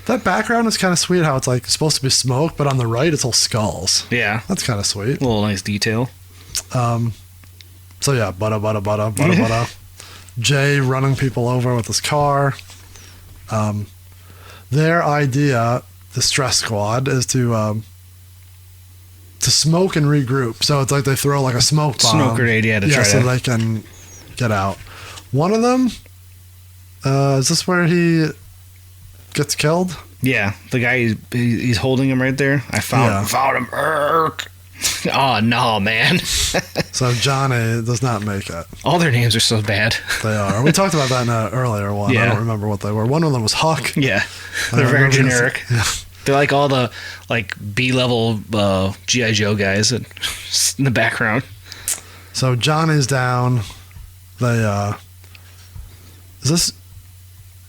A: That background is kind of sweet. How it's like supposed to be smoke, but on the right it's all skulls.
F: Yeah.
A: That's kind of sweet.
F: A little nice detail.
A: So yeah, bada bada bada bada bada. Jay running people over with his car. Their idea, the stress squad, is to smoke and regroup. So it's like they throw like a smoke bomb.
F: Smoke grenade, yeah, to try
A: so
F: to...
A: they can get out. One of them, is this where he gets killed?
F: Yeah, the guy, he's holding him right there. I found him. Erk. Oh, no, man.
A: So Johnny does not make it.
F: All their names are so bad.
A: They are. We talked about that in an earlier one. I
F: Yeah.
A: don't remember what they were. One of them was Huck.
F: Yeah.
A: I
F: They're
A: don't
F: very
A: remember his-
F: generic.
A: Yeah.
F: They're like all the B-level G.I. Joe guys in the background.
A: So Johnny's down. They is this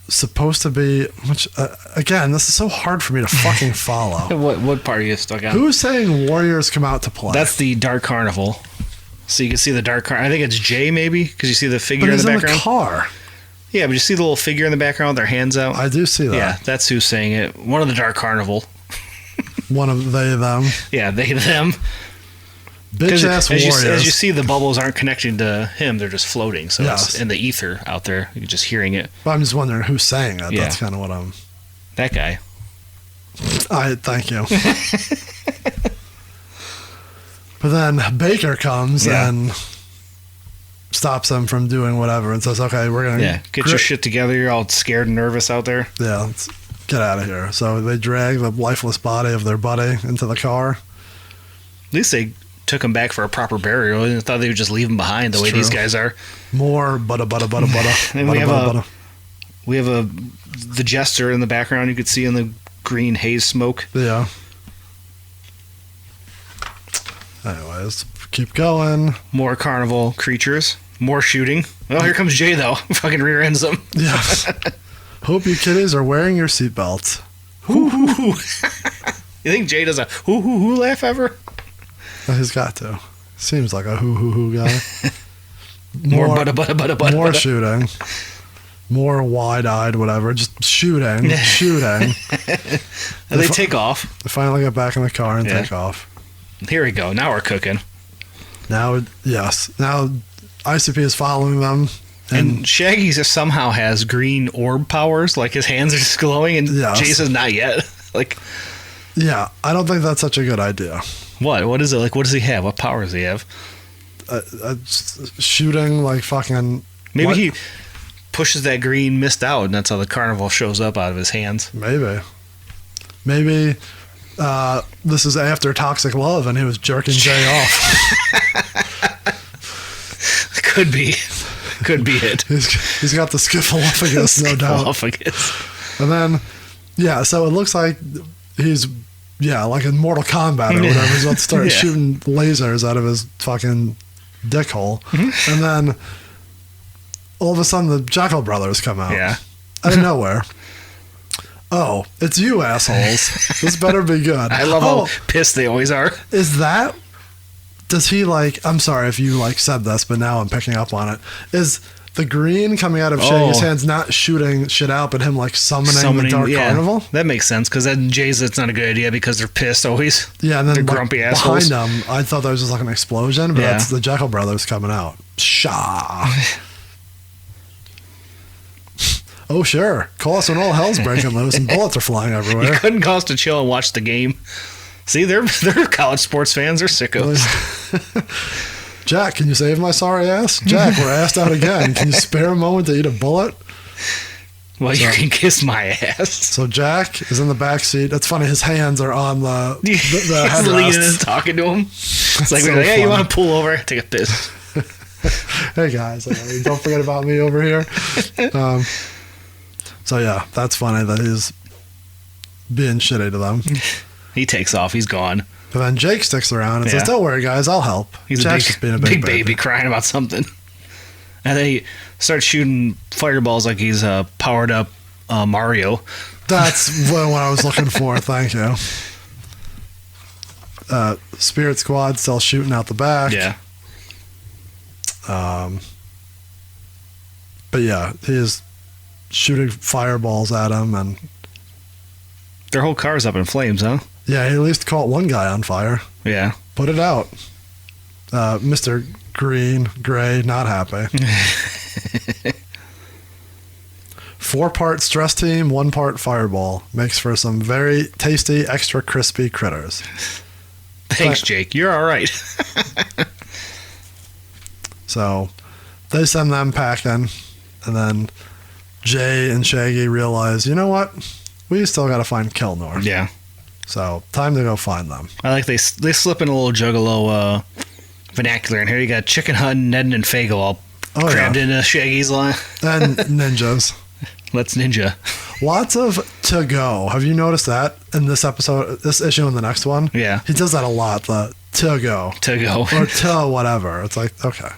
A: supposed to be, which again, this is so hard for me to fucking follow.
F: What part are you stuck on?
A: Who's saying Warriors come out to play?
F: That's the Dark Carnival. So you can see the Dark Carnival. I think it's Jay, maybe, because you see the figure in the background.
A: In the car.
F: Yeah, but you see the little figure in the background with their hands out?
A: I do see that.
F: Yeah, that's who's saying it. One of the Dark Carnival.
A: One of they, them.
F: Yeah, they, them.
A: Bitch-ass Warriors.
F: As you see, the bubbles aren't connecting to him. They're just floating. So
A: Yes.
F: it's in the ether out there. You're just hearing it.
A: But I'm just wondering who's saying that.
F: Yeah.
A: That's kind of what I'm...
F: That guy.
A: Thank you. But then Baker comes and stops them from doing whatever and says, okay, we're going to...
F: Get your shit together. You're all scared and nervous out there.
A: Yeah, let's get out of here. So they drag the lifeless body of their buddy into the car.
F: At least they took him back for a proper burial. I thought they would just leave him behind the way these guys are.
A: More butter.
F: And we have the jester in the background you could see in the green haze smoke.
A: Yeah. Anyways, keep going.
F: More carnival creatures. More shooting. Oh, here comes Jay, though. Fucking rear ends them.
A: Yes. Hope you kiddies are wearing your seatbelts.
F: Hoo hoo hoo. You think Jay does a hoo hoo hoo laugh ever?
A: He's got to. Seems like a hoo hoo hoo guy.
F: More butter.
A: More shooting. More wide-eyed, whatever. Just shooting.
F: And they take off.
A: They finally get back in the car and take off.
F: Here we go. Now we're cooking.
A: Now, yes. Now ICP is following them.
F: And Shaggy just somehow has green orb powers. Like his hands are just glowing. And Jason's not yet. Like,
A: yeah, I don't think that's such a good idea.
F: What is it? Like, what does he have? What powers does he have?
A: Shooting like fucking...
F: Maybe he pushes that green mist out and that's how the carnival shows up out of his hands.
A: Maybe this is after Toxic Love and he was jerking Jay off.
F: Could be it.
A: He's got the skiffalophagus, no doubt. And then, so it looks like he's, like in Mortal Kombat or whatever. He's about to start shooting lasers out of his fucking dick hole. Mm-hmm. And then all of a sudden the Juggalo brothers come out.
F: Yeah.
A: Out of nowhere. Oh, it's you assholes. This better be good.
F: I love how pissed they always are.
A: Does he I'm sorry if you said this, but now I'm picking up on it. Is the green coming out of Shaggy's hands not shooting shit out, but him summoning the Dark Carnival?
F: That makes sense, because then Jay's, it's not a good idea because they're pissed always.
A: Yeah, and then
F: they're grumpy assholes.
A: Behind them, I thought that was just an explosion, but that's the Juggalo brothers coming out. Shah. Oh, sure. Call us when all hell's breaking loose and bullets are flying everywhere.
F: You couldn't call us to chill and watch the game. See, they're college sports fans. They're sickos.
A: Jack, can you save my sorry ass? Jack, we're assed out again. Can you spare a moment to eat a bullet?
F: Well, you can kiss my ass.
A: So Jack is in the back seat. That's funny. His hands are on the
F: He's leaning and talking to him. It's like, hey, you want to pull over? Take a piss.
A: Hey, guys. Don't forget about me over here. So, yeah, that's funny that he's being shitty to them.
F: He takes off. He's gone.
A: But then Jake sticks around and says, don't worry, guys, I'll help.
F: He's
A: Jack's
F: just
A: being a
F: big baby crying about something. And then he starts shooting fireballs like he's powered up Mario.
A: That's what I was looking for. Thank you. Spirit Squad still shooting out the back.
F: Yeah.
A: But yeah, he is shooting fireballs at him, and
F: their whole car's up in flames, huh?
A: Yeah, he at least caught one guy on fire.
F: Yeah.
A: Put it out. Mr. Gray, not happy. 4-part stress team, 1-part fireball. Makes for some very tasty, extra crispy critters.
F: Thanks, Jake. You're all right.
A: So they send them packing, and then Jay and Shaggy realize, you know what? We still got to find Kilnor.
F: Yeah.
A: So time to go find them.
F: I like they slip in a little Juggalo vernacular in here. You got Chicken Hut, Ned, and Fago all crammed into Shaggy's line.
A: And ninjas.
F: Let's ninja.
A: Lots of to go. Have you noticed that in this episode, this issue and the next one?
F: Yeah.
A: He does that a lot, the to go.
F: To go.
A: Or to whatever. It's like, okay.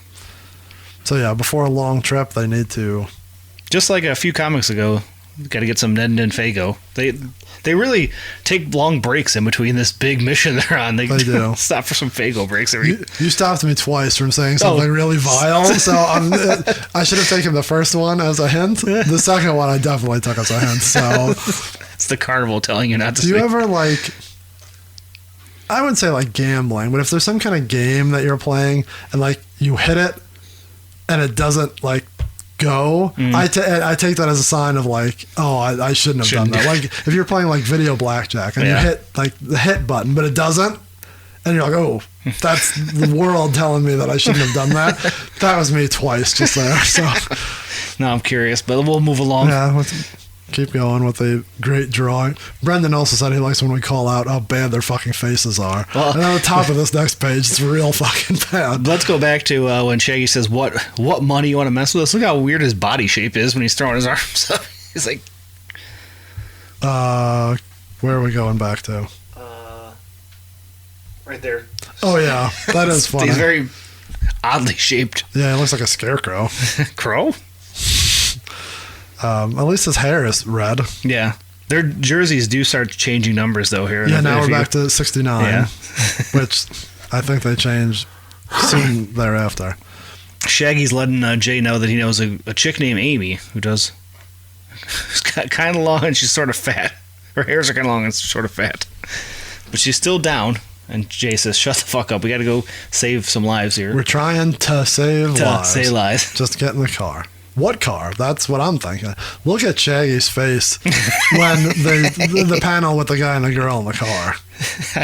A: So yeah, before a long trip, they need to...
F: Just like a few comics ago, Got to get some Ned and Fago. They really take long breaks in between this big mission they're on. They
A: do.
F: Stop for some Fago breaks.
A: You stopped me twice from saying something really vile, so I should have taken the first one as a hint. The second one I definitely took as a hint. So
F: it's the carnival telling you not to.
A: Do you ever I wouldn't say like gambling, but if there's some kind of game that you're playing and like you hit it and it doesn't like go, I take that as a sign of like, I shouldn't have done that. Like if you're playing like video blackjack and you hit like the hit button, but it doesn't, and you're like, oh, that's the world telling me that I shouldn't have done that. That was me twice just there. So
F: now I'm curious, but we'll move along.
A: Yeah, keep going with the great drawing. Brendan also said he likes when we call out how bad their fucking faces are. Well, and on the top of this next page, it's real fucking bad.
F: Let's go back to when Shaggy says, what money you want to mess with us? Look how weird his body shape is when he's throwing his arms up. He's like...
A: where are we going back to?
F: Right there.
A: Oh, yeah. That is funny.
F: He's very oddly shaped.
A: Yeah, he looks like a scarecrow.
F: Crow?
A: At least his hair is red.
F: Yeah. Their jerseys do start changing numbers, though, here.
A: Yeah, now we're back to 69,
F: yeah.
A: which I think they changed soon thereafter.
F: Shaggy's letting Jay know that he knows a chick named Amy who does... She's kind of long and she's sort of fat. Her hairs are kind of long and sort of fat. But she's still down. And Jay says, shut the fuck up. We got to go save some lives here.
A: We're trying to save lives.
F: Save lives.
A: Just get in the car. What car? That's what I'm thinking. Look at Shaggy's face when the panel with the guy and the girl in the car.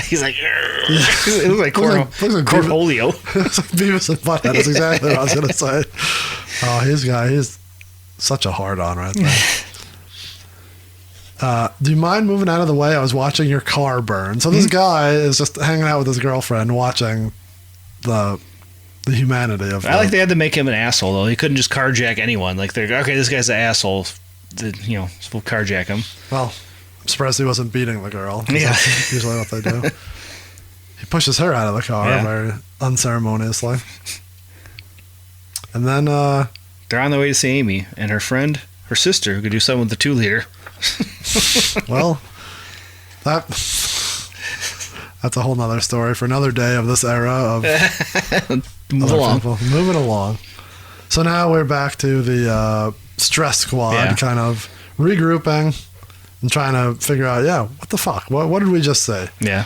F: He's like, it looks like Cornholio.
A: It's like Beavis and Butthead. That's exactly what I was going to say. Oh, he's such a hard-on right there. Do you mind moving out of the way? I was watching your car burn. So this guy is just hanging out with his girlfriend watching the humanity of
F: I like they had to make him an asshole, though. He couldn't just carjack anyone. Like, they're okay, this guy's an asshole. So we'll carjack him.
A: Well, I'm surprised he wasn't beating the girl.
F: Yeah.
A: That's usually what they do. He pushes her out of the car very unceremoniously. And then...
F: they're on their way to see Amy and her friend, her sister, who could do something with the 2-liter.
A: Well, that's a whole nother story for another day of this era of moving along. So now we're back to the stress squad kind of regrouping and trying to figure out, what the fuck? What did we just say?
F: Yeah.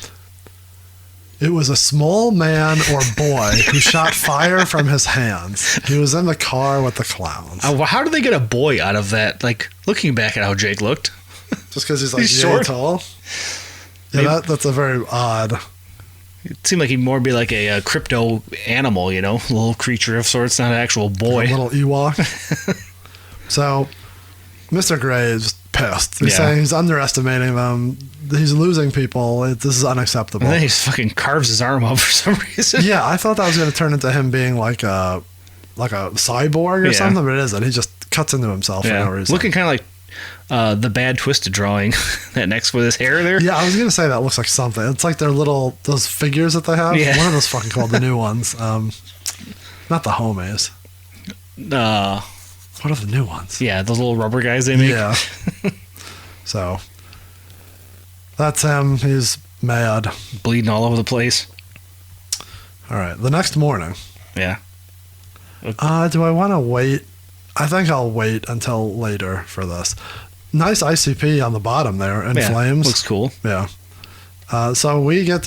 A: It was a small man or boy who shot fire from his hands. He was in the car with the clowns.
F: How did they get a boy out of that? Like, looking back at how Jake looked.
A: Just because he's like short, tall. Yeah, that's a very odd.
F: It seemed like he'd more be like a crypto animal, a little creature of sorts, not an actual boy.
A: Like a little Ewok. So, Mr. Gray is pissed. He's saying he's underestimating them. He's losing people. This is unacceptable.
F: And then he fucking carves his arm up for some reason.
A: Yeah, I thought that was going to turn into him being like a cyborg or something, but it isn't. He just cuts into himself for no reason.
F: Looking kind of like the bad Twisted drawing that next with his hair there.
A: Yeah, I was gonna say that looks like something. It's like their those figures that they have.
F: Yeah.
A: One of those fucking called the new ones. Not the homies. What are the new ones?
F: Yeah, those little rubber guys they make.
A: Yeah. So that's him. He's mad,
F: bleeding all over the place.
A: All right. The next morning.
F: Yeah.
A: Do I want to wait? I think I'll wait until later for this. Nice ICP on the bottom there in flames.
F: Looks cool.
A: Yeah. So we get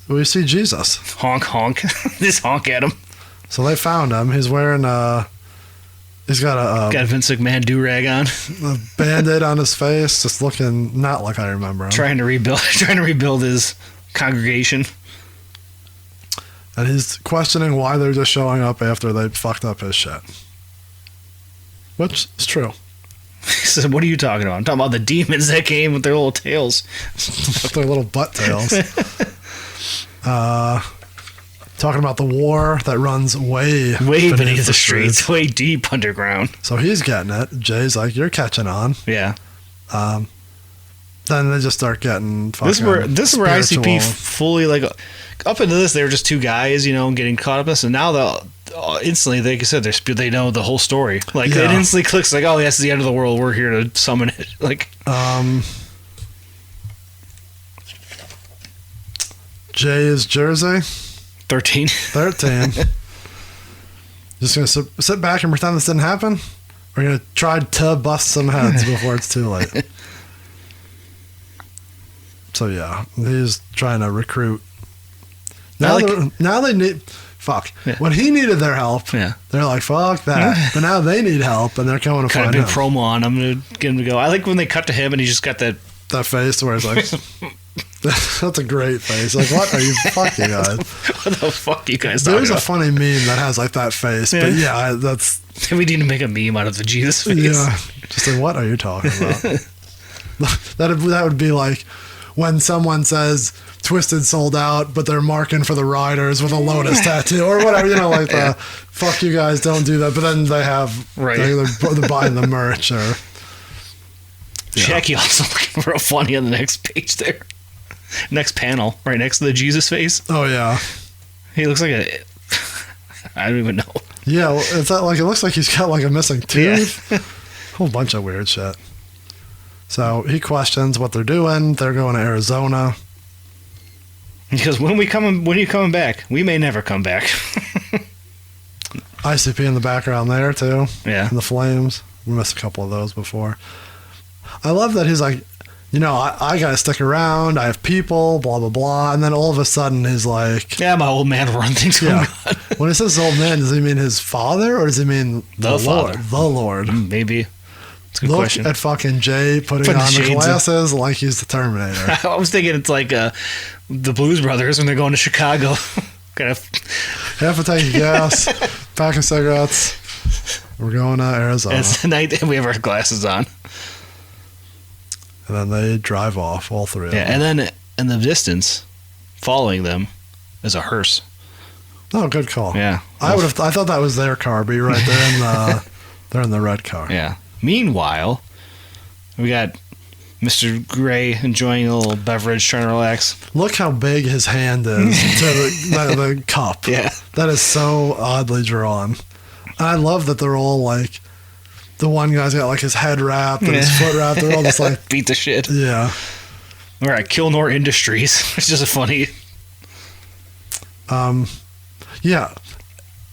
A: we see Jesus.
F: Honk, honk. Just honk at him.
A: So they found him. He's wearing he's got a
F: Vince McMahon do-rag on.
A: A Band-Aid on his face, just looking not like I remember him.
F: Trying to rebuild his congregation.
A: And he's questioning why they're just showing up after they fucked up his shit. Which is true.
F: He said, what are you talking about? I'm talking about the demons that came with their little tails.
A: With their little butt tails. Talking about the war that runs way beneath the streets.
F: Way deep underground.
A: So he's getting it. Jay's like, you're catching on.
F: Yeah.
A: Then they just start getting fucking
F: This is where ICP fully, like, up into this, they were just two guys, getting caught up in this, and now instantly, like I said, they know the whole story. Like,
A: Yeah.
F: it instantly clicks like, oh, that's the end of the world. We're here to summon it. Like,
A: Jay's jersey,
F: 13.
A: 13. Just gonna sit back and pretend this didn't happen. We're gonna try to bust some heads before it's too late. So yeah, he's trying to recruit. Now they need. Fuck.
F: Yeah.
A: When he needed their help,
F: Yeah.
A: they're like, fuck that. But now they need help, and they're coming to
F: Kind
A: find
F: of big
A: him.
F: promo on him to get him to go. I like when they cut to him and he just got that.
A: That face where it's like, that's a great face. Like, what are you? Fuck you guys.
F: What the fuck you guys
A: There's
F: talking
A: a
F: about?
A: funny meme that has like that face, but yeah, that's
F: We need to make a meme out of the Jesus face.
A: yeah. Just like, what are you talking about? that would be like when someone says Twisted sold out, but they're marking for the Riders with a lotus tattoo or whatever, like the fuck you guys, don't do that. But then they have they're buying the merch or. Yeah.
F: Jackie also looking real funny on the next page there. Next panel, right next to the Jesus face.
A: Oh yeah.
F: He looks like a. I don't even know.
A: Yeah, well, it's that like it looks like he's got like a missing tooth. Whole bunch of weird shit. So he questions what they're doing. They're going to Arizona.
F: He goes, when are you coming back? We may never come back.
A: ICP in the background there too.
F: Yeah.
A: And the flames. We missed a couple of those before. I love that he's like, I got to stick around. I have people, blah, blah, blah. And then all of a sudden he's like...
F: Yeah, my old man will run things.
A: Yeah. When he says old man, does he mean his father or does he mean
F: the father?
A: Lord? The Lord.
F: Maybe. It's a good
A: Look
F: question.
A: at fucking Jay putting on the glasses like he's the Terminator.
F: I was thinking it's like the Blues Brothers when they're going to Chicago. Kind of
A: half a tank of gas, pack of cigarettes. We're going to Arizona.
F: It's the night that we have our glasses on.
A: And then they drive off, all three of them.
F: And then in the distance, following them, is a hearse.
A: Oh, good call.
F: Yeah.
A: I thought that was their car, but you're right. They're in the red car.
F: Yeah. Meanwhile, we got Mr. Gray enjoying a little beverage, trying to relax.
A: Look how big his hand is to the cup.
F: Yeah.
A: That is so oddly drawn. And I love that they're all like, the one guy's got like his head wrapped and his foot wrapped. They're all just like...
F: Beat the shit.
A: Yeah.
F: We're at Kilnor Industries. It's just a funny...
A: Yeah.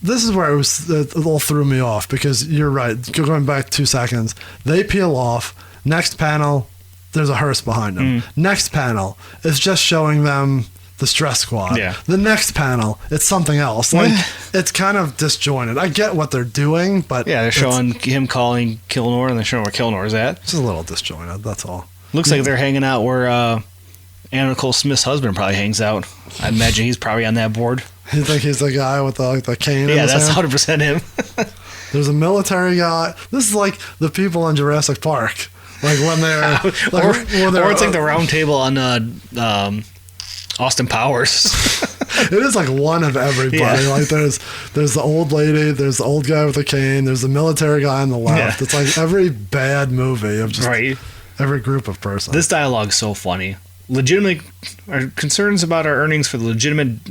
A: This is where it all threw me off because you're right. Going back 2 seconds. They peel off. Next panel, there's a hearse behind them. Next panel, it's just showing them the stress squad.
F: Yeah.
A: The next panel, it's something else. Like, it's kind of disjointed. I get what they're doing, but...
F: Yeah, they're showing him calling Kilnor, and they're showing where Kilnor's at.
A: It's a little disjointed, that's all.
F: Looks like they're hanging out where Anna Nicole Smith's husband probably hangs out. I imagine he's probably on that board.
A: You think he's the guy with the cane in
F: Yeah,
A: his
F: that's
A: hand?
F: 100% him.
A: There's a military guy. This is like the people in Jurassic Park. Like when they're...
F: or it's like the round table on Austin Powers.
A: It is like one of everybody.
F: Yeah.
A: Like there's the old lady, there's the old guy with the cane, there's the military guy on the left.
F: Yeah.
A: It's like every bad movie of just every group of persons.
F: This dialogue's so funny. Legitimately, our concerns about our earnings for the legitimate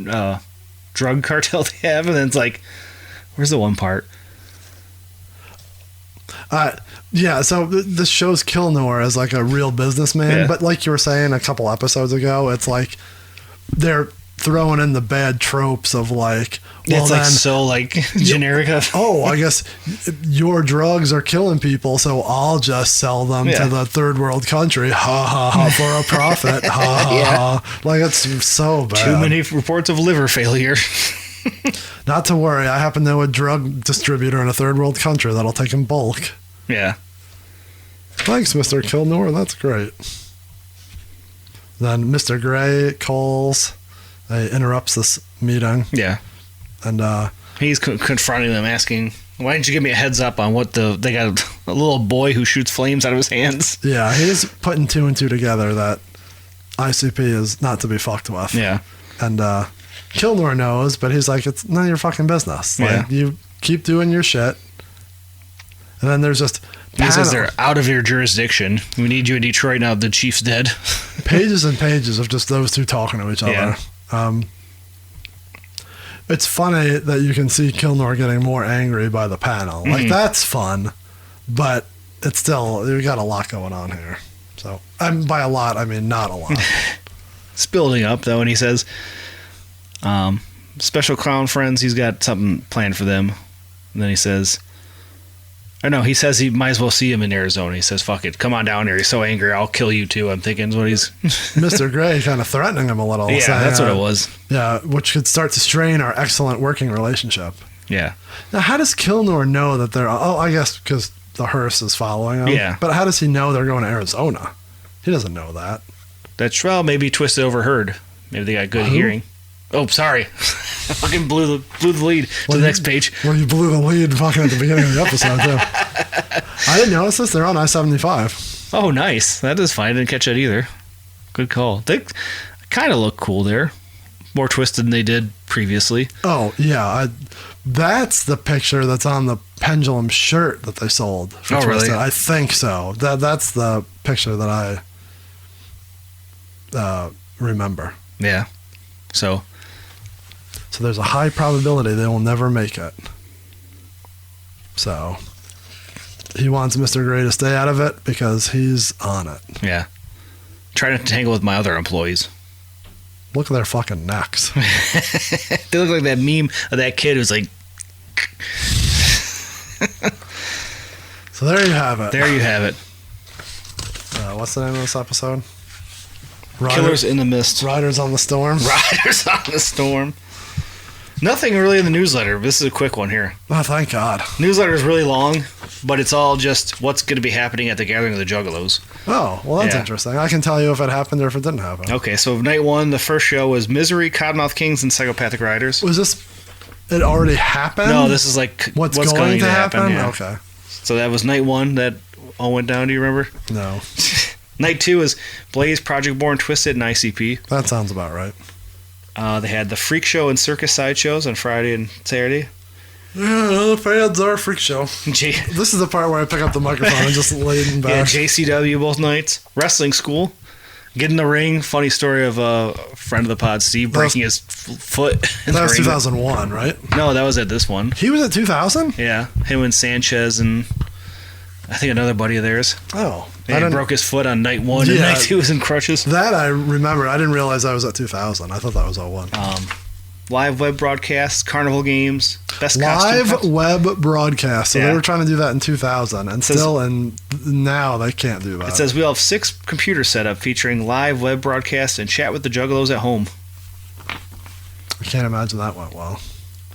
F: drug cartel they have, and then it's like, where's the one part?
A: Yeah, so this shows Kilnor as like a real businessman, but like you were saying a couple episodes ago, it's like they're throwing in the bad tropes of like, well,
F: it's
A: then,
F: like so like generic.
A: I guess your drugs are killing people, so I'll just sell them to the third world country, ha ha ha, for a profit, ha ha ha. Like it's so bad.
F: Too many reports of liver failure.
A: Not to worry, I happen to know a drug distributor in a third world country that'll take in bulk.
F: Yeah.
A: Thanks, Mr. Kilnor. That's great. Then Mr. Gray calls. He interrupts this meeting.
F: Yeah.
A: And
F: he's confronting them, asking, why didn't you give me a heads up on what they got a little boy who shoots flames out of his hands?
A: Yeah, he's putting two and two together that ICP is not to be fucked with.
F: Yeah.
A: And Kilnor knows, but he's like, it's none of your fucking business. Like, you keep doing your shit. And then there's just...
F: He says they're out of your jurisdiction. We need you in Detroit now. The chief's dead.
A: Pages and pages of just those two talking to each other.
F: Yeah.
A: It's funny that you can see Kilnor getting more angry by the panel. Like, that's fun, but it's still, we got a lot going on here. So, by a lot, I mean not a lot.
F: It's building up, though, and he says, special clown friends, he's got something planned for them. And then he says, he says he might as well see him in Arizona. He says, fuck it, come on down here. He's so angry, I'll kill you too. I'm thinking is what he's...
A: Mr. Gray kind of threatening him a little.
F: Yeah,
A: saying,
F: that's what it was.
A: Yeah, which could start to strain our excellent working relationship.
F: Yeah.
A: Now, how does Kilnor know that they're... Oh, I guess because the hearse is following him.
F: Yeah.
A: But how does he know they're going to Arizona? He doesn't know that.
F: That's, well, maybe Twisted overheard. Maybe they got good hearing. Oh, sorry. Fucking blew the lead to the next page.
A: Well, you blew the lead fucking at the beginning of the episode, too. I didn't notice this. They're on I-75.
F: Oh, nice. That is fine. I didn't catch that either. Good call. They kind of look cool there. More twisted than they did previously.
A: Oh, yeah. That's the picture that's on the pendulum shirt that they sold for Twisted. Really? I think so. That's the picture that I remember.
F: Yeah. So
A: there's a high probability they will never make it. So he wants Mr. Gray to stay out of it because he's on it.
F: Yeah. Try not to tangle with my other employees.
A: Look at their fucking necks.
F: They look like that meme of that kid who's like...
A: So there you have it.
F: There you have it.
A: What's the name of this episode?
F: Killers in the Mist.
A: Riders on the Storm.
F: Riders on the Storm. Nothing really in the newsletter. This is a quick one here.
A: Oh, thank God.
F: Newsletter is really long, but it's all just what's going to be happening at the Gathering of the Juggalos.
A: Oh, well, that's interesting. I can tell you if it happened or if it didn't happen.
F: Okay, so night one, the first show was Misery, Codmouth Kings, and Psychopathic Riders.
A: Was this... It already happened?
F: No, this is like what's going to happen. Yeah.
A: Okay.
F: So that was night one that all went down. Do you remember?
A: No.
F: Night two is Blaze, Project Born, Twisted, and ICP.
A: That sounds about right.
F: They had the Freak Show and Circus sideshows on Friday and Saturday.
A: Yeah, the fans are a freak show. This is the part where I pick up the microphone and just lean back.
F: Yeah, JCW both nights. Wrestling School. Get in the ring. Funny story of a friend of the pod, Steve, breaking his foot.
A: That was 2001, right?
F: No, that was at this one.
A: He was at 2000?
F: Yeah, him and Sanchez and I think another buddy of theirs.
A: Oh.
F: Yeah, he broke his foot on night one, and night two was in crutches.
A: That I remember. I didn't realize I was at 2000. I thought that was 01.
F: Live web broadcasts, carnival games, best
A: live web broadcast. So
F: Yeah.
A: they were trying to do that in 2000, and now they can't do that.
F: It says we'll have 6 computers set up featuring live web broadcasts and chat with the Juggalos at home.
A: I can't imagine that went well.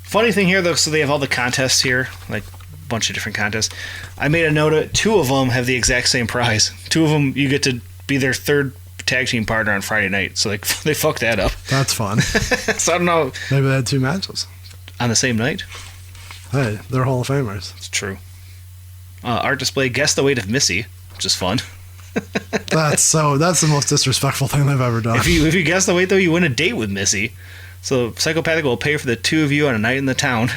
F: Funny thing here, though, so they have all the contests here, like a bunch of different contests. I made a note of 2 of them have the exact same prize. 2 of them, you get to be their third tag team partner on Friday night. So they fucked that up.
A: That's fun.
F: So I don't know.
A: Maybe they had 2 matches.
F: On the same night?
A: Hey, they're Hall of Famers.
F: It's true. Art display, Guess the Weight of Missy, which is fun.
A: That's the most disrespectful thing they've ever done.
F: If you guess the weight, though, you win a date with Missy. So Psychopathic will pay for the 2 of you on a night in the town.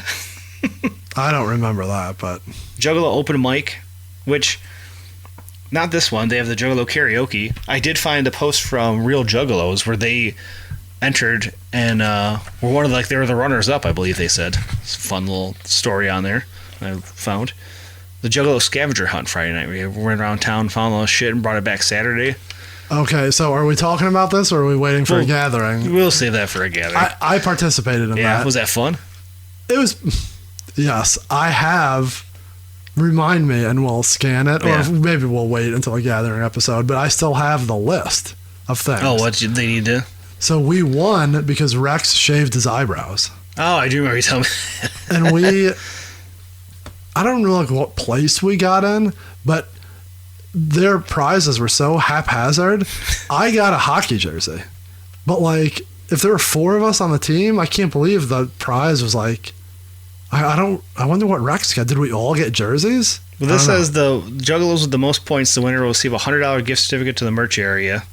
A: I don't remember that, but...
F: Juggalo open mic, which... Not this one. They have the Juggalo karaoke. I did find a post from Real Juggalos where they entered and were one of they were the runners-up, I believe they said. It's a fun little story on there I found. The Juggalo scavenger hunt Friday night. We went around town, found all the shit, and brought it back Saturday.
A: Okay, so are we talking about this, or are we waiting for a gathering?
F: We'll save that for a gathering.
A: I participated in that.
F: Yeah, was that fun?
A: It was... Yes, I have... Remind me, and we'll scan it, or maybe we'll wait until a gathering episode, but I still have the list of things.
F: Oh, what did they need to...
A: So we won because Rex shaved his eyebrows.
F: Oh, I do remember you telling me.
A: And I don't know what place we got in, but their prizes were so haphazard. I got a hockey jersey. But if there were 4 of us on the team, I can't believe the prize was I wonder what Rex got. Did we all get jerseys?
F: Well, this says the Juggalos with the most points, the winner will receive a $100 gift certificate to the merch area,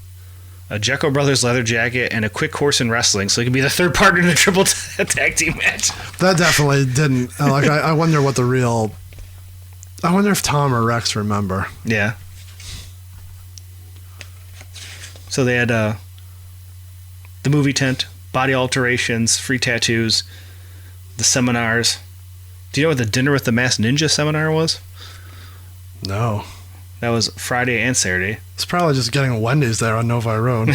F: a Jecko Brothers leather jacket, and a quick course in wrestling, so he can be the third partner in a triple tag team match.
A: That definitely didn't. I wonder what the real... I wonder if Tom or Rex remember.
F: Yeah. So they had the movie tent, body alterations, free tattoos, the seminars. Do you know what the Dinner with the Masked Ninja seminar was?
A: No.
F: That was Friday and Saturday.
A: It's probably just getting a Wendy's there on Novi Road.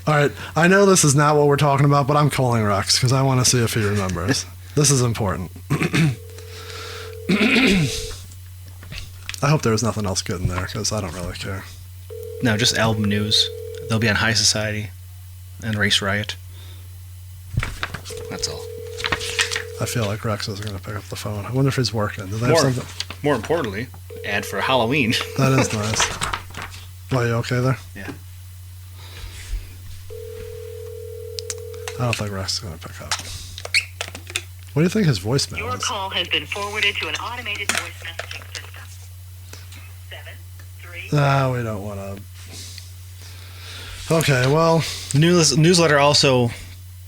A: All right. I know this is not what we're talking about, but I'm calling Rex because I want to see if he remembers. This is important. I hope there was nothing else good in there because I don't really care.
F: No, just album news. They'll be on High Society and Race Riot. That's all.
A: I feel like Rex is going to pick up the phone. I wonder if he's working. Do they have something?
F: More importantly, ad for Halloween.
A: That is nice. Well, you okay there?
F: Yeah.
A: I don't think Rex is going to pick up. What do you think his voicemail
G: Your
A: is?
G: call has been forwarded to an automated voice messaging system. 7-3.
A: We don't want to. Okay, well.
F: Newsletter also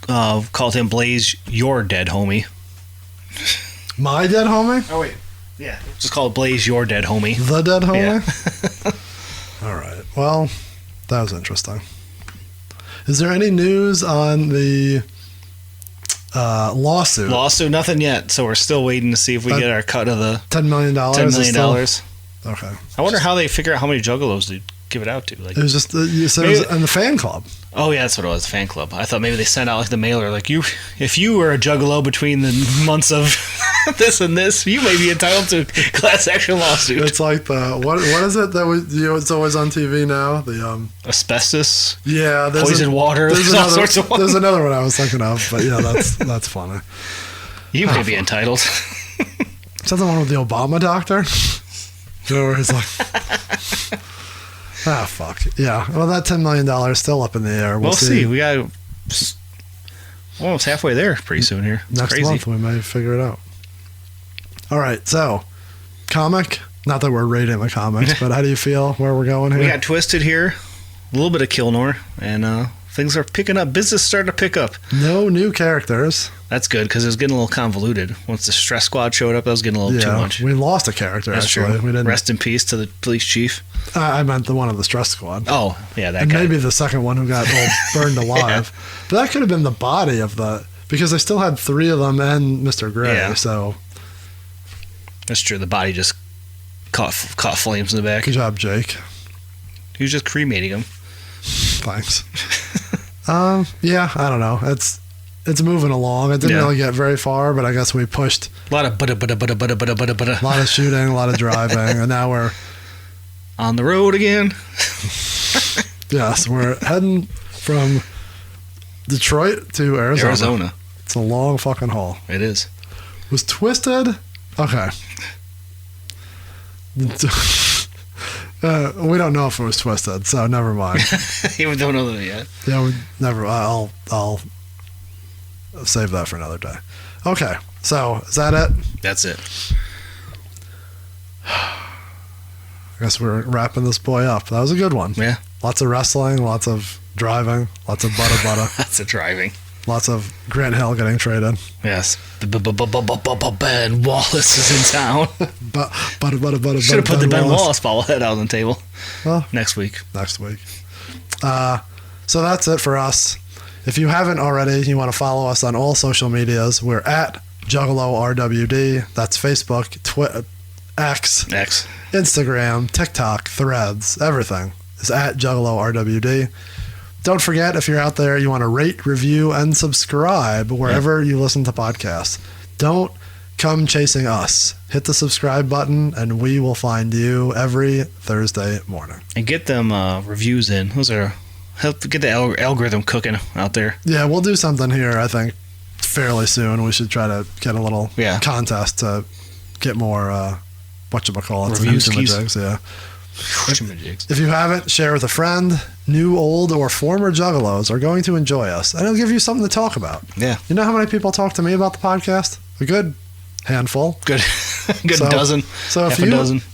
F: called him Blaze, your dead homie.
A: My dead homie?
F: Oh, wait. Yeah. Just call it Blaze, your dead homie.
A: The dead homie?
F: Yeah.
A: All right. Well, that was interesting. Is there any news on the lawsuit?
F: Lawsuit, nothing yet. So we're still waiting to see if we get our cut of the
A: $10 million.
F: $10 million.
A: Okay.
F: I wonder how they figure out how many Juggalos to give it out to. Like,
A: it was just you said it was in the fan club.
F: Oh yeah, that's what it was. Fan club. I thought maybe they sent out like the mailer, like if you were a Juggalo between the months of this and this, you may be entitled to class action lawsuit.
A: It's like the what is it that it's always on TV now? The
F: asbestos.
A: Yeah,
F: poison water. There's all sorts of ones.
A: There's another one I was thinking of, but yeah, that's funny.
F: You may be entitled.
A: Is that the one with the Obama doctor? Where he's like, fuck. Yeah. Well, that $10 million is still up in the air.
F: We'll see. We got almost halfway there pretty soon here. It's
A: next
F: crazy.
A: month we may figure it out. All right. So, comic. Not that we're rating the comics, but how do you feel where we're going here?
F: We got Twisted here. A little bit of Kilnor. And things are picking up. Business is starting to pick up.
A: No new characters.
F: That's good because it was getting a little convoluted. Once the Stress Squad showed up, that was getting a little too much.
A: We lost a character,
F: That's
A: actually.
F: True.
A: We didn't.
F: Rest in peace to the police chief.
A: I meant the one of the Stress Squad.
F: Oh, yeah, that
A: and
F: guy.
A: Maybe the second one who got all burned alive. Yeah. But that could have been the body of the... Because they still had 3 of them and Mr. Gray, so...
F: That's true. The body just caught flames in the back.
A: Good job, Jake.
F: He was just cremating him.
A: Thanks. Yeah, I don't know. It's moving along. It didn't really get very far, but I guess we pushed
F: a lot of
A: a lot of shooting, a lot of driving, and now we're
F: on the road again.
A: Yes, we're heading from Detroit to Arizona. It's a long fucking haul.
F: It is.
A: Was Twisted? Okay. We don't know if it was Twisted, so never mind.
F: We don't know that yet.
A: Yeah, we never. I'll save that for another day. Okay, so is that it?
F: That's it.
A: I guess we're wrapping this boy up. That was a good one.
F: Yeah.
A: Lots of wrestling, lots of driving, lots of butter.
F: Lots of driving.
A: Lots of Grant Hill getting traded.
F: Yes. Ben Wallace is in town.
A: Butter.
F: Should have put the Ben Wallace bobblehead out on the table.
A: Well,
F: next week.
A: So that's it for us. If you haven't already, you want to follow us on all social medias. We're at Juggalo RWD. That's Facebook, Twitter, X, Instagram, TikTok, Threads, everything is at Juggalo RWD. Don't forget, if you're out there, you want to rate, review, and subscribe wherever you listen to podcasts. Don't come chasing us. Hit the subscribe button, and we will find you every Thursday morning.
F: And get them reviews in. Those are help get the algorithm cooking out there.
A: Yeah, we'll do something here, I think, fairly soon. We should try to get a little contest to get more, whatchamacallit,
F: reviews.
A: Yeah. If you haven't, share with a friend. New, old, or former Juggalos are going to enjoy us, and it'll give you something to talk about.
F: Yeah.
A: You know how many people talk to me about the podcast? A good handful.
F: Good dozen.
A: So if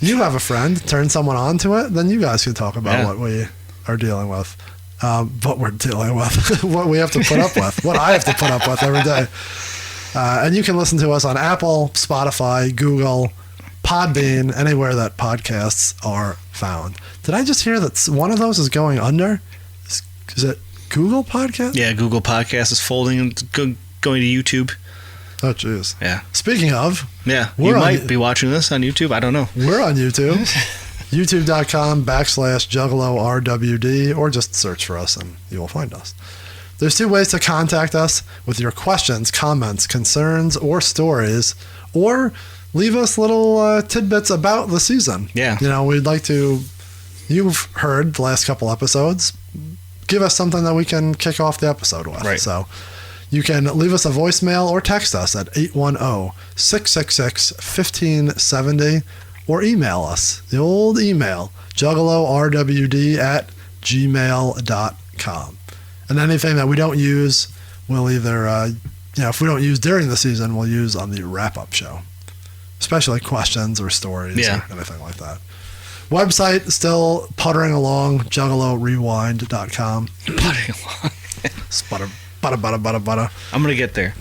A: you have a friend, turn someone on to it, then you guys can talk about what we are dealing with. What we're dealing with. What we have to put up with. What I have to put up with every day. And you can listen to us on Apple, Spotify, Google, Podbean, anywhere that podcasts are found. Did I just hear that one of those is going under? Is it Google Podcast?
F: Yeah, Google Podcast is folding and going to YouTube.
A: Oh, jeez.
F: Yeah.
A: Speaking of,
F: Yeah.
A: We're
F: You
A: on-
F: might be watching this on YouTube. I don't know.
A: we're on YouTube. YouTube.com/Juggalo RWD, or just search for us and you will find us. There's 2 ways to contact us with your questions, comments, concerns, or stories, or leave us little tidbits about the season.
F: Yeah.
A: You know, we'd like to, you've heard the last couple episodes, give us something that we can kick off the episode with.
F: Right.
A: So you can leave us a voicemail or text us at 810-666-1570, or email us, the old email, juggalorwd@gmail.com. And anything that we don't use, we'll either, if we don't use during the season, we'll use on the wrap-up show. Especially questions or stories or anything like that. Website still puttering along, juggalorewind.com.
F: Puttering along.
A: Sputter, butter, butter, butter, butter.
F: I'm going to get there.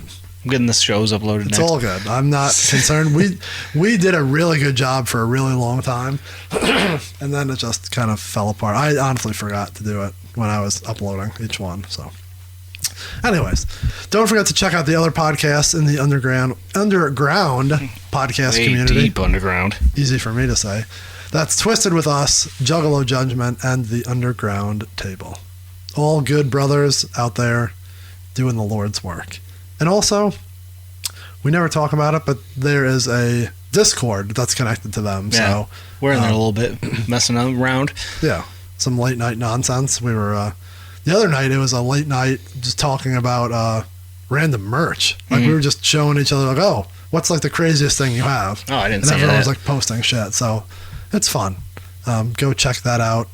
F: I'm getting the shows uploaded
A: It's
F: next.
A: all good. I'm not concerned. We did a really good job for a really long time, and then it just kind of fell apart. I honestly forgot to do it when I was uploading each one. So, anyways, don't forget to check out the other podcasts in the underground podcast
F: Way
A: community.
F: deep underground.
A: Easy for me to say. That's Twisted with Us, Juggalo Judgment, and the Underground Table. All good brothers out there doing the Lord's work. And also, we never talk about it, but there is a Discord that's connected to them.
F: Yeah.
A: So
F: We're in there a little bit, messing around.
A: yeah, some late night nonsense. We were the other night. It was a late night just talking about random merch. Like we were just showing each other, like, oh, what's like the craziest thing you have?
F: Oh, I didn't
A: and
F: see
A: everyone
F: that.
A: was like posting shit. So it's fun. Go check that out.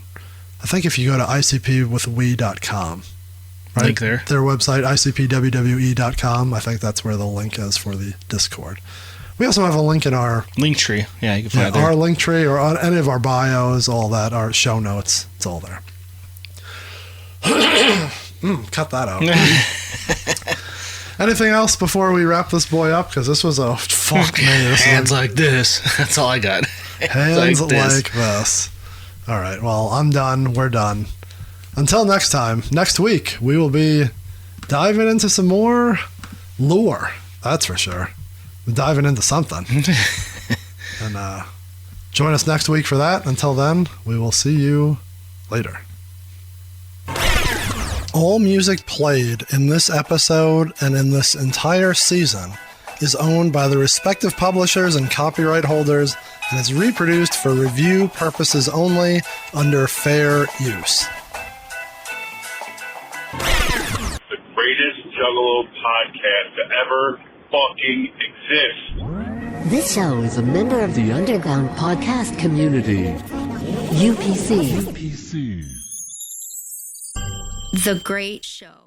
A: I think if you go to icpwithwe.com. Right?
F: Link there.
A: Their website, icpwwe.com. I think that's where the link is for the Discord. We also have a link in our
F: Linktree. Yeah, you can find it there.
A: our link tree or on any of our bios, all that, our show notes. It's all there. Cut that out. Anything else before we wrap this boy up? Because this was a fuck me. This
F: Hands like this. That's all I got.
A: hands
F: like this.
A: like this. All right. Well, I'm done. We're done. Until next time, next week, we will be diving into some more lore. That's for sure. We're diving into something. And join us next week for that. Until then, we will see you later. All music played in this episode and in this entire season is owned by the respective publishers and copyright holders and is reproduced for review purposes only under fair use.
H: The greatest Juggalo podcast to ever fucking exist.
I: This show is a member of the Underground Podcast Community. UPC.
E: The Great Show.